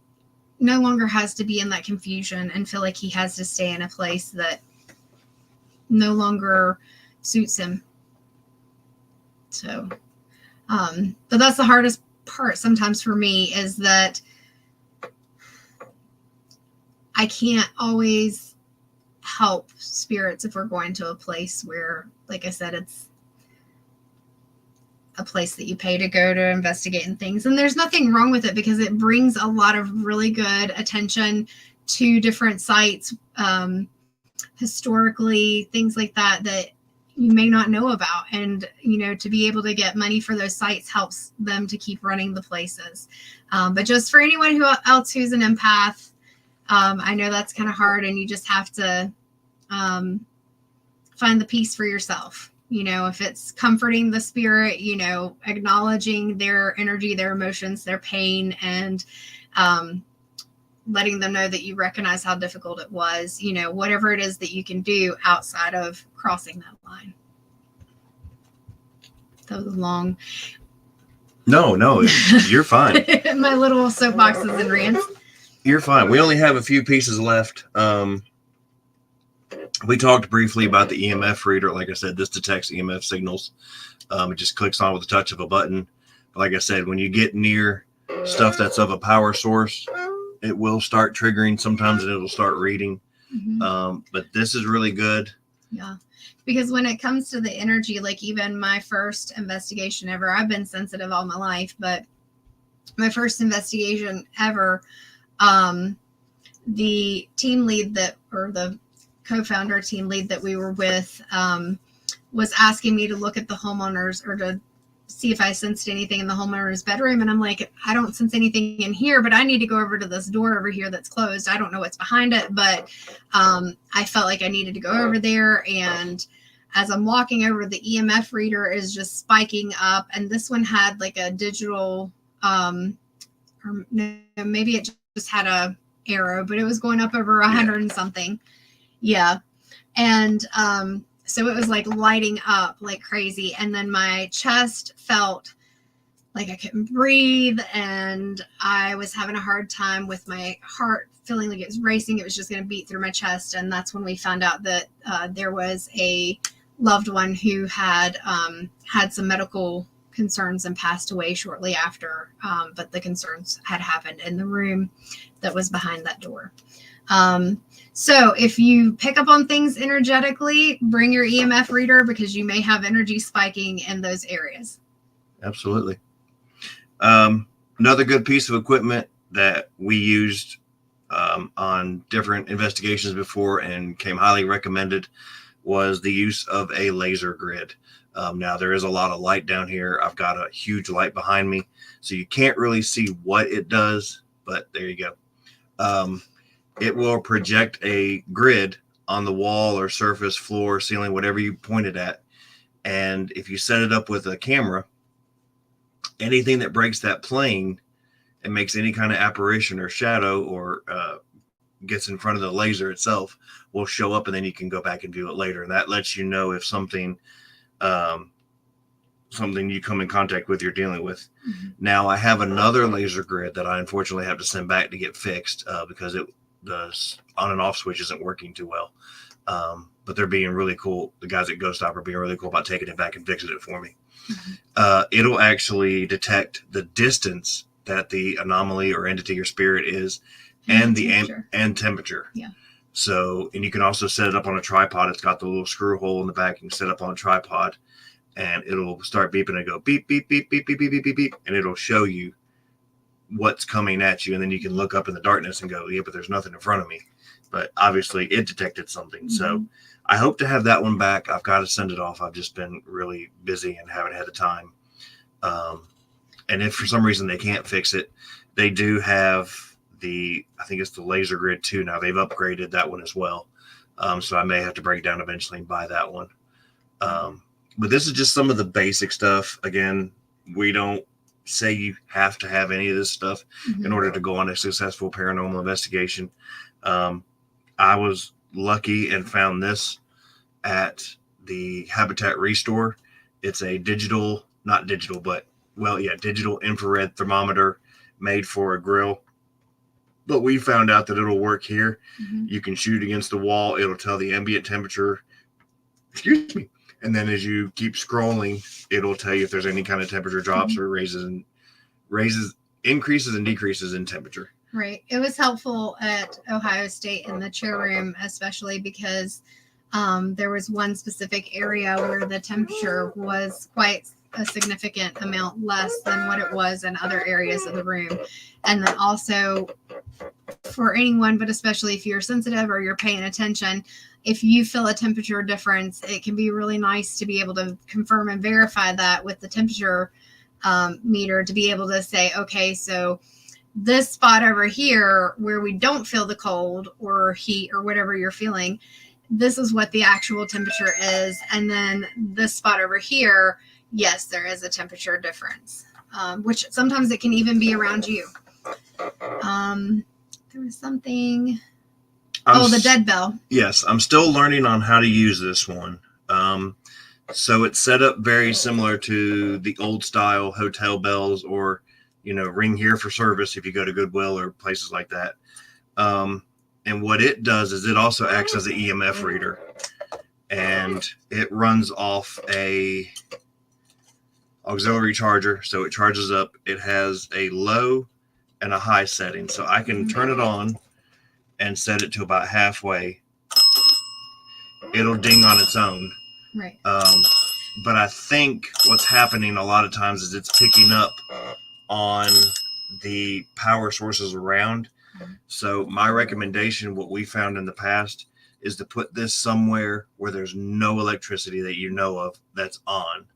no longer has to be in that confusion and feel like he has to stay in a place that no longer suits him. So, but that's the hardest part sometimes for me, is that I can't always help spirits if we're going to a place where, like I said, it's a place that you pay to go to investigate and things. And there's nothing wrong with it, because it brings a lot of really good attention to different sites, historically, things like that, that you may not know about. And, you know, to be able to get money for those sites helps them to keep running the places. But just for anyone else who's an empath, I know that's kind of hard, and you just have to find the peace for yourself. You know, if it's comforting the spirit, you know, acknowledging their energy, their emotions, their pain, and letting them know that you recognize how difficult it was, you know, whatever it is that you can do outside of crossing that line. That was long. No, you're fine. My little soapboxes and rants. You're fine. We only have a few pieces left. We talked briefly about the EMF reader. Like I said, this detects EMF signals. It just clicks on with the touch of a button. Like I said, when you get near stuff that's of a power source, it will start triggering sometimes, and it'll start reading. But this is really good. Yeah, because when it comes to the energy, like even my first investigation ever, I've been sensitive all my life, but my first investigation ever, the team lead or the co-founder team lead that we were with, was asking me to look at the homeowners or to see if I sensed anything in the homeowner's bedroom. And I'm like, I don't sense anything in here, but I need to go over to this door over here that's closed. I don't know what's behind it, but I felt like I needed to go over there. And as I'm walking over, the EMF reader is just spiking up. And this one had like a digital, or no, maybe it just had a arrow, but it was going up over 100 and something. Yeah. And so it was like lighting up like crazy. And then my chest felt like I couldn't breathe. And I was having a hard time with my heart feeling like it was racing. It was just going to beat through my chest. And that's when we found out that there was a loved one who had had some medical concerns and passed away shortly after. But the concerns had happened in the room that was behind that door. So if you pick up on things energetically, bring your EMF reader because you may have energy spiking in those areas. Absolutely. Another good piece of equipment that we used on different investigations before and came highly recommended was the use of a laser grid. Now there is a lot of light down here. I've got a huge light behind me, so you can't really see what it does, but there you go. It will project a grid on the wall or surface, floor, ceiling, whatever you point it at. And if you set it up with a camera, anything that breaks that plane and makes any kind of apparition or shadow or gets in front of the laser itself will show up, and then you can go back and view it later. And that lets you know if something you come in contact with, you're dealing with. Now, I have another laser grid that I unfortunately have to send back to get fixed because the on and off switch isn't working too well. But they're being really cool. The guys at Ghost Stop are being really cool about taking it back and fixing it for me. It'll actually detect the distance that the anomaly or entity or spirit is and the temperature. Yeah. So, and you can also set it up on a tripod. It's got the little screw hole in the back. You can set it up on a tripod and it'll start beeping and go beep, beep, beep, beep, beep, beep, beep, beep, beep. And it'll show you what's coming at you. And then you can look up in the darkness and go, yeah, but there's nothing in front of me. But obviously it detected something. So I hope to have that one back. I've got to send it off. I've just been really busy and haven't had the time. And if for some reason they can't fix it, they do have I think it's the laser grid 2 now. They've upgraded that one as well. So I may have to break down eventually and buy that one. But this is just some of the basic stuff. Again, we don't say you have to have any of this stuff in order to go on a successful paranormal investigation. I was lucky and found this at the Habitat Restore. It's a digital infrared thermometer made for a grill. But we found out that it'll work here. You can shoot against the wall. It'll tell the ambient temperature. Excuse me. And then as you keep scrolling, it'll tell you if there's any kind of temperature drops or increases and decreases in temperature. Right. It was helpful at Ohio State in the chair room, especially because there was one specific area where the temperature was quite a significant amount less than what it was in other areas of the room. And then also for anyone, but especially if you're sensitive or you're paying attention, if you feel a temperature difference, it can be really nice to be able to confirm and verify that with the temperature meter to be able to say, okay, so this spot over here where we don't feel the cold or heat or whatever you're feeling, this is what the actual temperature is. And then this spot over here, yes, there is a temperature difference, which sometimes it can even be around you. There was something. The dead bell. Yes, I'm still learning on how to use this one. So it's set up very similar to the old style hotel bells, or, ring here for service if you go to Goodwill or places like that. And what it does is it also acts as an EMF reader, and it runs off a auxiliary charger. So it charges up. It has a low and a high setting. So I can turn it on and set it to about halfway. It'll ding on its own. Right. But I think what's happening a lot of times is it's picking up on the power sources around. So my recommendation, what we found in the past, is to put this somewhere where there's no electricity that you know of that's on.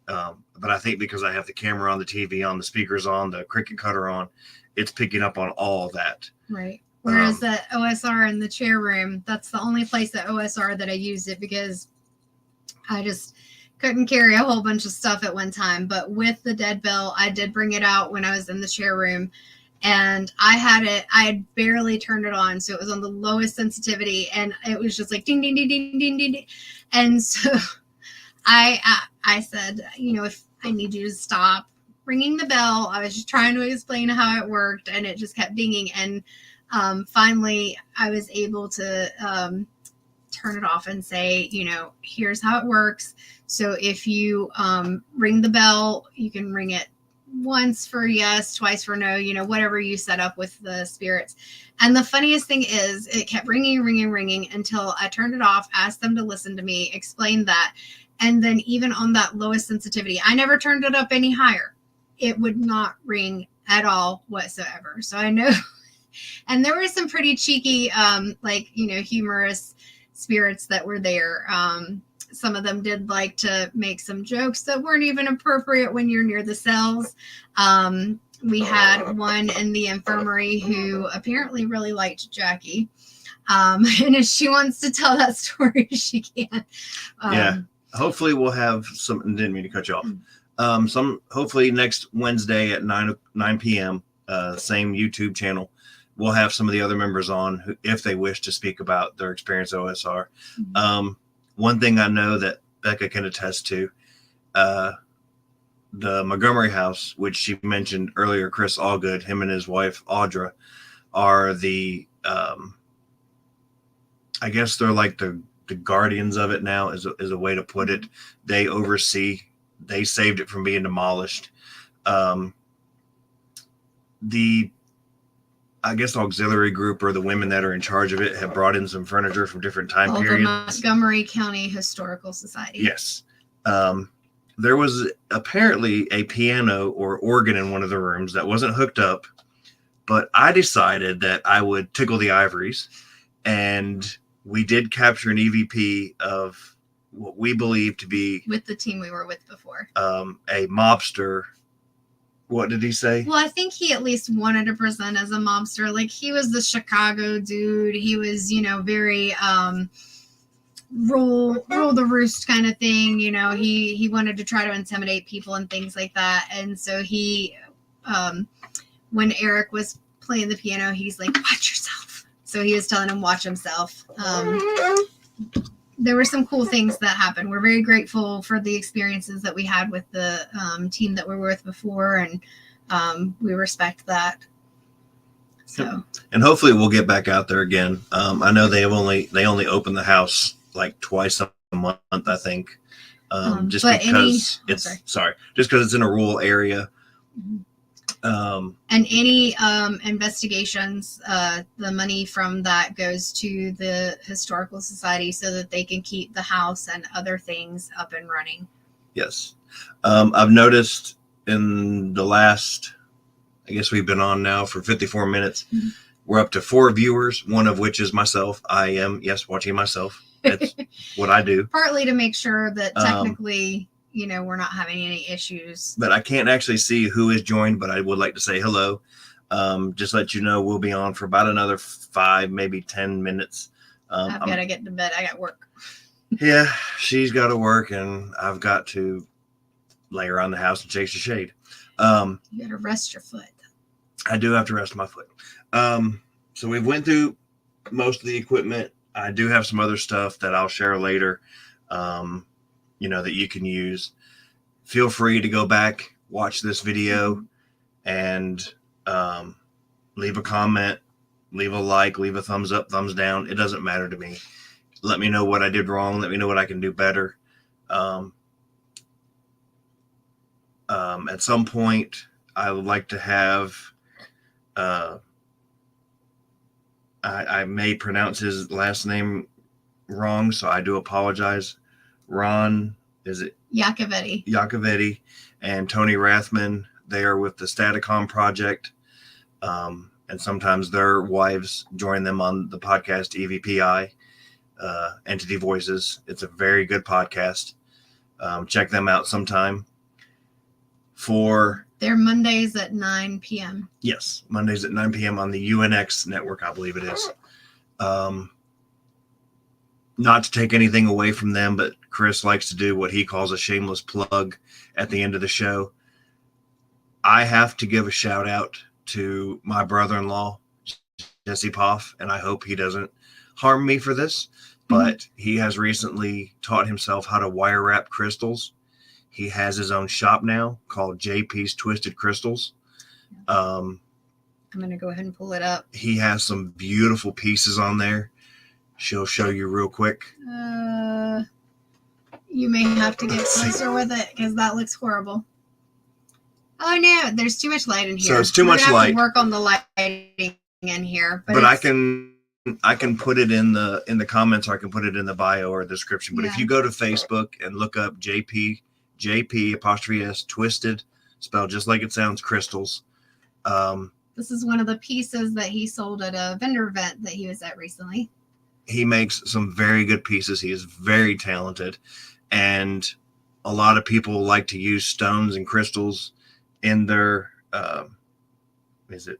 But I think because I have the camera on, the TV on, the speakers on, the cricket cutter on, it's picking up on all of that. Right. Whereas the OSR in the chair room, that's the only place at OSR that I used it, because I just couldn't carry a whole bunch of stuff at one time. But with the dead bell, I did bring it out when I was in the chair room, and I had barely turned it on. So it was on the lowest sensitivity, and it was just like ding, ding, ding, ding, ding, ding, ding. And so I said, if I need you to stop ringing the bell. I was just trying to explain how it worked, and it just kept dinging. And finally, I was able to turn it off and say, here's how it works. So if you ring the bell, you can ring it once for yes, twice for no, whatever you set up with the spirits. And the funniest thing is, it kept ringing until I turned it off, asked them to listen to me, explained that. And then even on that lowest sensitivity, I never turned it up any higher. It would not ring at all whatsoever. So I know. And there were some pretty cheeky, humorous spirits that were there. Some of them did like to make some jokes that weren't even appropriate when you're near the cells. We had one in the infirmary who apparently really liked Jackie. And if she wants to tell that story, she can. Yeah. Hopefully we'll have some, didn't mean to cut you off. Hopefully next Wednesday at 9 p.m., same YouTube channel, we'll have some of the other members on who, if they wish to speak about their experience at OSR. Mm-hmm. One thing I know that Becca can attest to, the Montgomery house, which she mentioned earlier, Chris Allgood, him and his wife, Audra, are the, I guess they're like the guardians of it now, is a way to put it. They oversee, they saved it from being demolished. I guess auxiliary group, or the women that are in charge of it, have brought in some furniture from different time periods. The Montgomery County Historical Society. Yes. There was apparently a piano or organ in one of the rooms that wasn't hooked up, but I decided that I would tickle the ivories, and we did capture an EVP of what we believe to be, with the team we were with before, a mobster. What did he say? Well, I think he at least wanted to present as a mobster. Like, he was the Chicago dude. He was, very rule the roost kind of thing. He wanted to try to intimidate people and things like that. And so he, when Eric was playing the piano, he's like, watch yourself. So he was telling him, watch himself. There were some cool things that happened. We're very grateful for the experiences that we had with the team that we were with before, and we respect that. So, and hopefully we'll get back out there again. I know they only open the house like twice a month, I think, just because it's in a rural area. Mm-hmm. And any investigations, the money from that goes to the Historical Society so that they can keep the house and other things up and running. Yes. I've noticed in the last, I guess we've been on now for 54 minutes. Mm-hmm. We're up to 4 viewers, one of which is myself. I am, watching myself. That's what I do. Partly to make sure that technically, we're not having any issues. But I can't actually see who is joined, but I would like to say hello. Just let you know we'll be on for about another 5, maybe 10 minutes. I've got to get to bed. I got work. Yeah, she's got to work, and I've got to lay around the house and chase the shade. You got to rest your foot. I do have to rest my foot. So we've went through most of the equipment. I do have some other stuff that I'll share later. that you can use. Feel free to go back, watch this video, and leave a comment, leave a like, leave a thumbs up, thumbs down. It doesn't matter to me. Let me know what I did wrong. Let me know what I can do better. At some point, I would like to have, I may pronounce his last name wrong, so I do apologize. Ron, is it? Yacovetti and Tony Rathman. They are with the Staticom project. And sometimes their wives join them on the podcast EVPI, Entity Voices. It's a very good podcast. Check them out sometime. They're Mondays at 9 p.m. Yes, Mondays at 9 p.m. on the UNX network, I believe it is. Not to take anything away from them, but Chris likes to do what he calls a shameless plug at the end of the show. I have to give a shout out to my brother-in-law, Jesse Poff, and I hope he doesn't harm me for this, but he has recently taught himself how to wire wrap crystals. He has his own shop now called JP's Twisted Crystals. I'm going to go ahead and pull it up. He has some beautiful pieces on there. She'll show you real quick. You may have to get closer with it because that looks horrible. Oh no, there's too much light in here. So it's too much light. Have to work on the lighting in here. But I can put it in the comments, or I can put it in the bio or description. But if you go to Facebook and look up JP 'S Twisted, spelled just like it sounds, crystals. This is one of the pieces that he sold at a vendor event that he was at recently. He makes some very good pieces. He is very talented. And a lot of people like to use stones and crystals in their, is it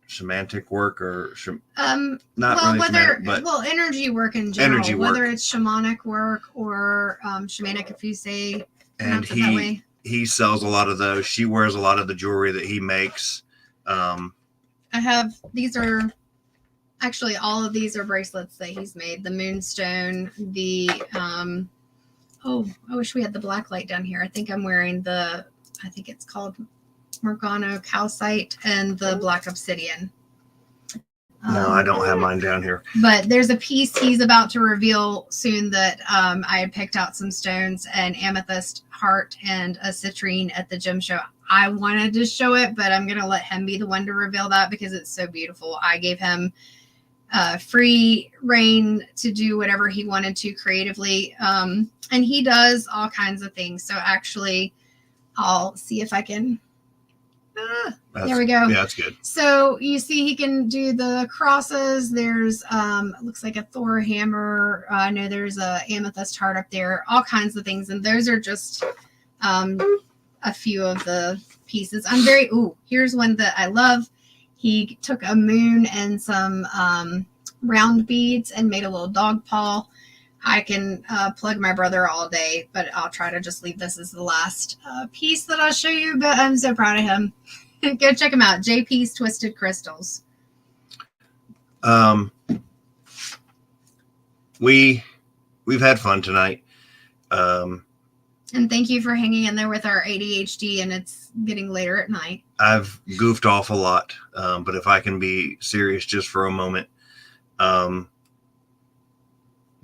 shamanic work or energy work in general, whether it's shamanic work or shamanic, if you say, and he sells a lot of those. She wears a lot of the jewelry that he makes. These are actually, all of these are bracelets that he's made. The moonstone, I wish we had the black light down here. I think I'm wearing I think it's called Morgano calcite and the black obsidian. No, I don't have mine down here. But there's a piece he's about to reveal soon that I had picked out some stones, an amethyst heart and a citrine at the gem show. I wanted to show it, but I'm going to let him be the one to reveal that because it's so beautiful. I gave him free reign to do whatever he wanted to creatively. And he does all kinds of things. So actually, I'll see if I can. There we go. Yeah, that's good. So you see he can do the crosses. There's it looks like a Thor hammer. I know there's a amethyst heart up there, all kinds of things. And those are just a few of the pieces. Here's one that I love. He took a moon and some round beads and made a little dog paw. I can plug my brother all day, but I'll try to just leave this as the last piece that I'll show you. But I'm so proud of him. Go check him out. JP's Twisted Crystals. We've had fun tonight. And thank you for hanging in there with our ADHD, and it's getting later at night. I've goofed off a lot, but if I can be serious just for a moment,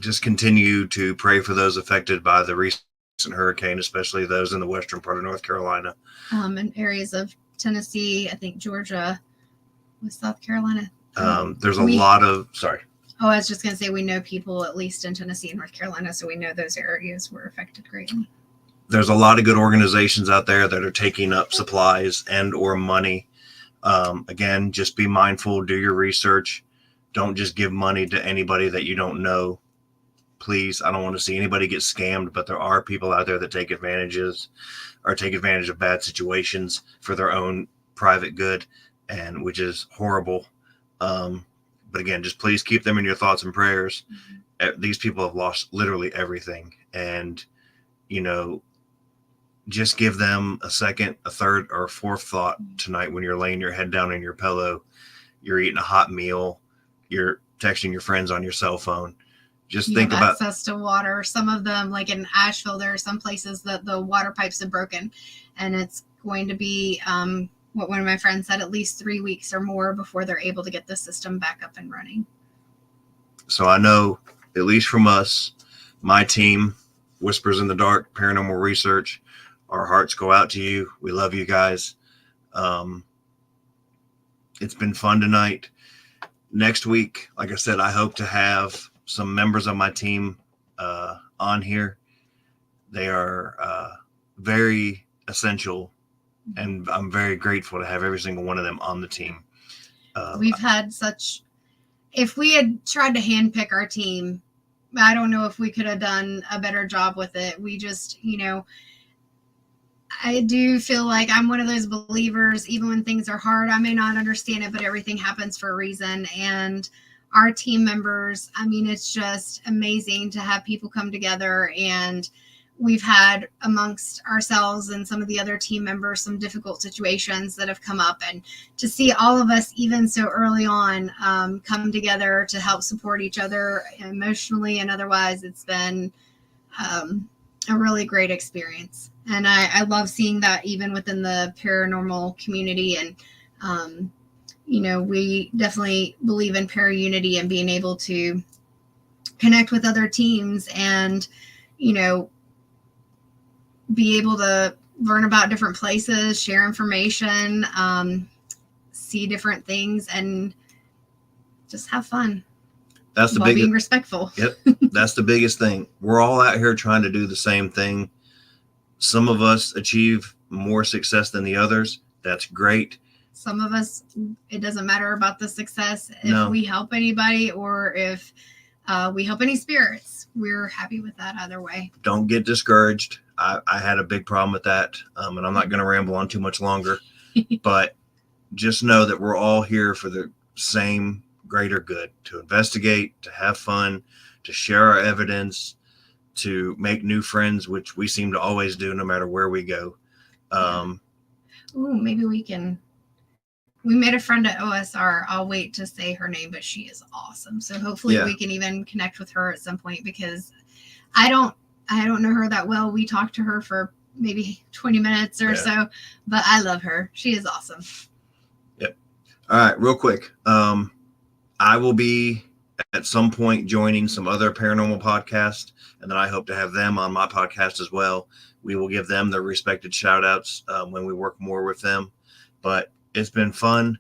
just continue to pray for those affected by the recent hurricane, especially those in the western part of North Carolina. And areas of Tennessee, I think Georgia, with South Carolina. There's a lot of, sorry. Oh, I was just going to say, we know people at least in Tennessee and North Carolina, so we know those areas were affected greatly. There's a lot of good organizations out there that are taking up supplies and or money. Again, just be mindful, do your research. Don't just give money to anybody that you don't know. Please, I don't want to see anybody get scammed, but there are people out there that take advantage of bad situations for their own private good, and which is horrible. But again, just please keep them in your thoughts and prayers. Mm-hmm. These people have lost literally everything. And, just give them a second, a third, or a fourth thought tonight when you're laying your head down in your pillow, you're eating a hot meal, you're texting your friends on your cell phone. just you think have about access to water. Some of them, like in Asheville, there are some places that the water pipes have broken, and it's going to be what one of my friends said, at least 3 weeks or more before they're able to get the system back up and running. So I know, at least from us, my team, Whispers in the Dark, Paranormal Research, our hearts go out to you. We love you guys. It's been fun tonight. Next week, like I said, I hope to have some members of my team on here. They are very essential, and I'm very grateful to have every single one of them on the team. We've had such, if we had tried to handpick our team, I don't know if we could have done a better job with it. We just, I do feel like I'm one of those believers, even when things are hard, I may not understand it, but everything happens for a reason. And our team members, I mean, it's just amazing to have people come together. And we've had amongst ourselves and some of the other team members some difficult situations that have come up, and to see all of us even so early on come together to help support each other emotionally and otherwise, it's been a really great experience. And I love seeing that even within the paranormal community. And we definitely believe in para-unity and being able to connect with other teams and be able to learn about different places, share information, see different things, and just have fun. That's the while being respectful. Yep, that's the biggest thing. We're all out here trying to do the same thing. Some of us achieve more success than the others. That's great. Some of us, it doesn't matter about the success. No. If we help anybody or if we help any spirits, we're happy with that either way. Don't get discouraged. I had a big problem with that, and I'm not going to ramble on too much longer. But just know that we're all here for the same greater good, to investigate, to have fun, to share our evidence, to make new friends, which we seem to always do no matter where we go. Maybe we made a friend at OSR. I'll wait to say her name, but she is awesome. So hopefully we can even connect with her at some point, because I don't know her that well. We talked to her for maybe 20 minutes or so, but I love her. She is awesome. Yep. All right, real quick. I will be at some point joining some other paranormal podcasts, and then I hope to have them on my podcast as well. We will give them their respected shout outs when we work more with them. But it's been fun.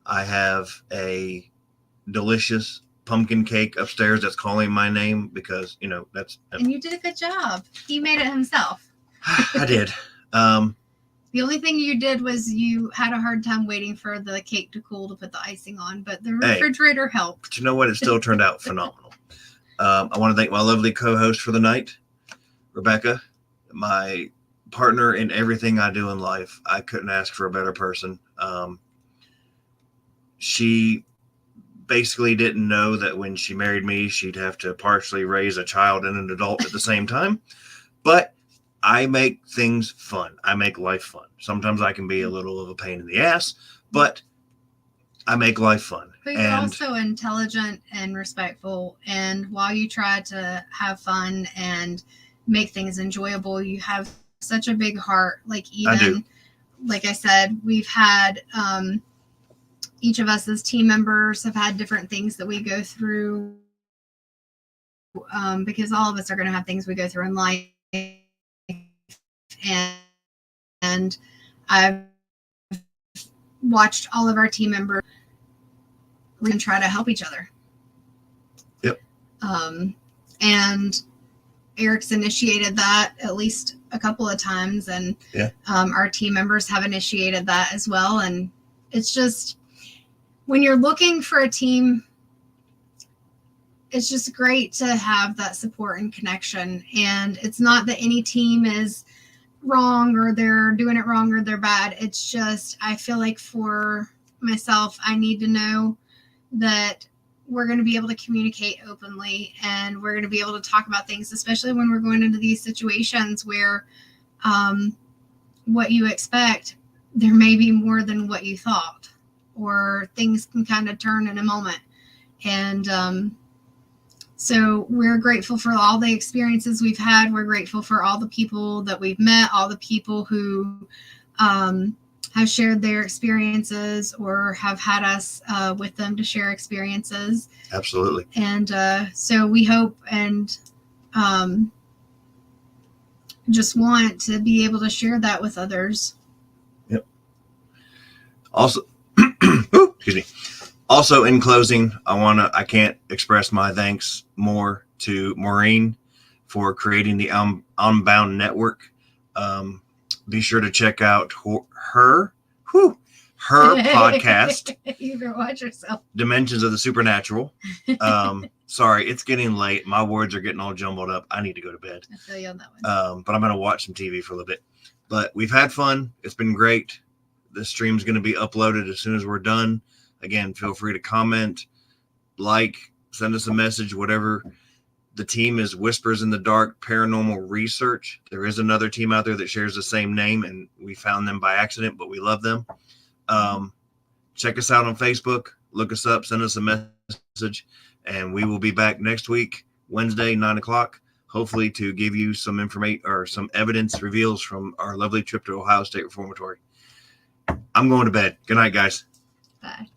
I have a delicious pumpkin cake upstairs that's calling my name because, that's... And you did a good job. He made it himself. I did. The only thing you did was you had a hard time waiting for the cake to cool to put the icing on, but the refrigerator helped. But you know what? It still turned out phenomenal. I want to thank my lovely co-host for the night, Rebecca, my partner in everything I do in life. I couldn't ask for a better person. She basically didn't know that when she married me, she'd have to partially raise a child and an adult at the same time. But I make things fun. I make life fun. Sometimes I can be a little of a pain in the ass, but I make life fun. But you're also intelligent and respectful. And while you try to have fun and make things enjoyable, you have such a big heart. Like I said, we've had each of us as team members have had different things that we go through because all of us are going to have things we go through in life. And I've watched all of our team members and try to help each other. Yep. And Eric's initiated that at least a couple of times, and our team members have initiated that as well. And it's just, when you're looking for a team, it's just great to have that support and connection. And it's not that any team is wrong or they're doing it wrong or they're bad. It's just, I feel like for myself, I need to know that we're going to be able to communicate openly, and we're going to be able to talk about things, especially when we're going into these situations where what you expect, there may be more than what you thought, or things can kind of turn in a moment. And So we're grateful for all the experiences we've had. We're grateful for all the people that we've met, all the people who have shared their experiences or have had us with them to share experiences. Absolutely. And so we hope and just want to be able to share that with others. Yep. Also, excuse me. Also, in closing, I can't express my thanks more to Maureen for creating the Unbound Network. Be sure to check out her podcast. You can watch yourself. Dimensions of the Supernatural. Sorry, it's getting late. My words are getting all jumbled up. I need to go to bed. I feel you on that one. But I'm going to watch some TV for a little bit. But we've had fun. It's been great. The stream's going to be uploaded as soon as we're done. Again, feel free to comment, like, send us a message, whatever. The team is Whispers in the Dark Paranormal Research. There is another team out there that shares the same name, and we found them by accident, but we love them. Check us out on Facebook. Look us up. Send us a message, and we will be back next week, Wednesday, 9:00, hopefully to give you some information or some evidence reveals from our lovely trip to Ohio State Reformatory. I'm going to bed. Good night, guys. Bye.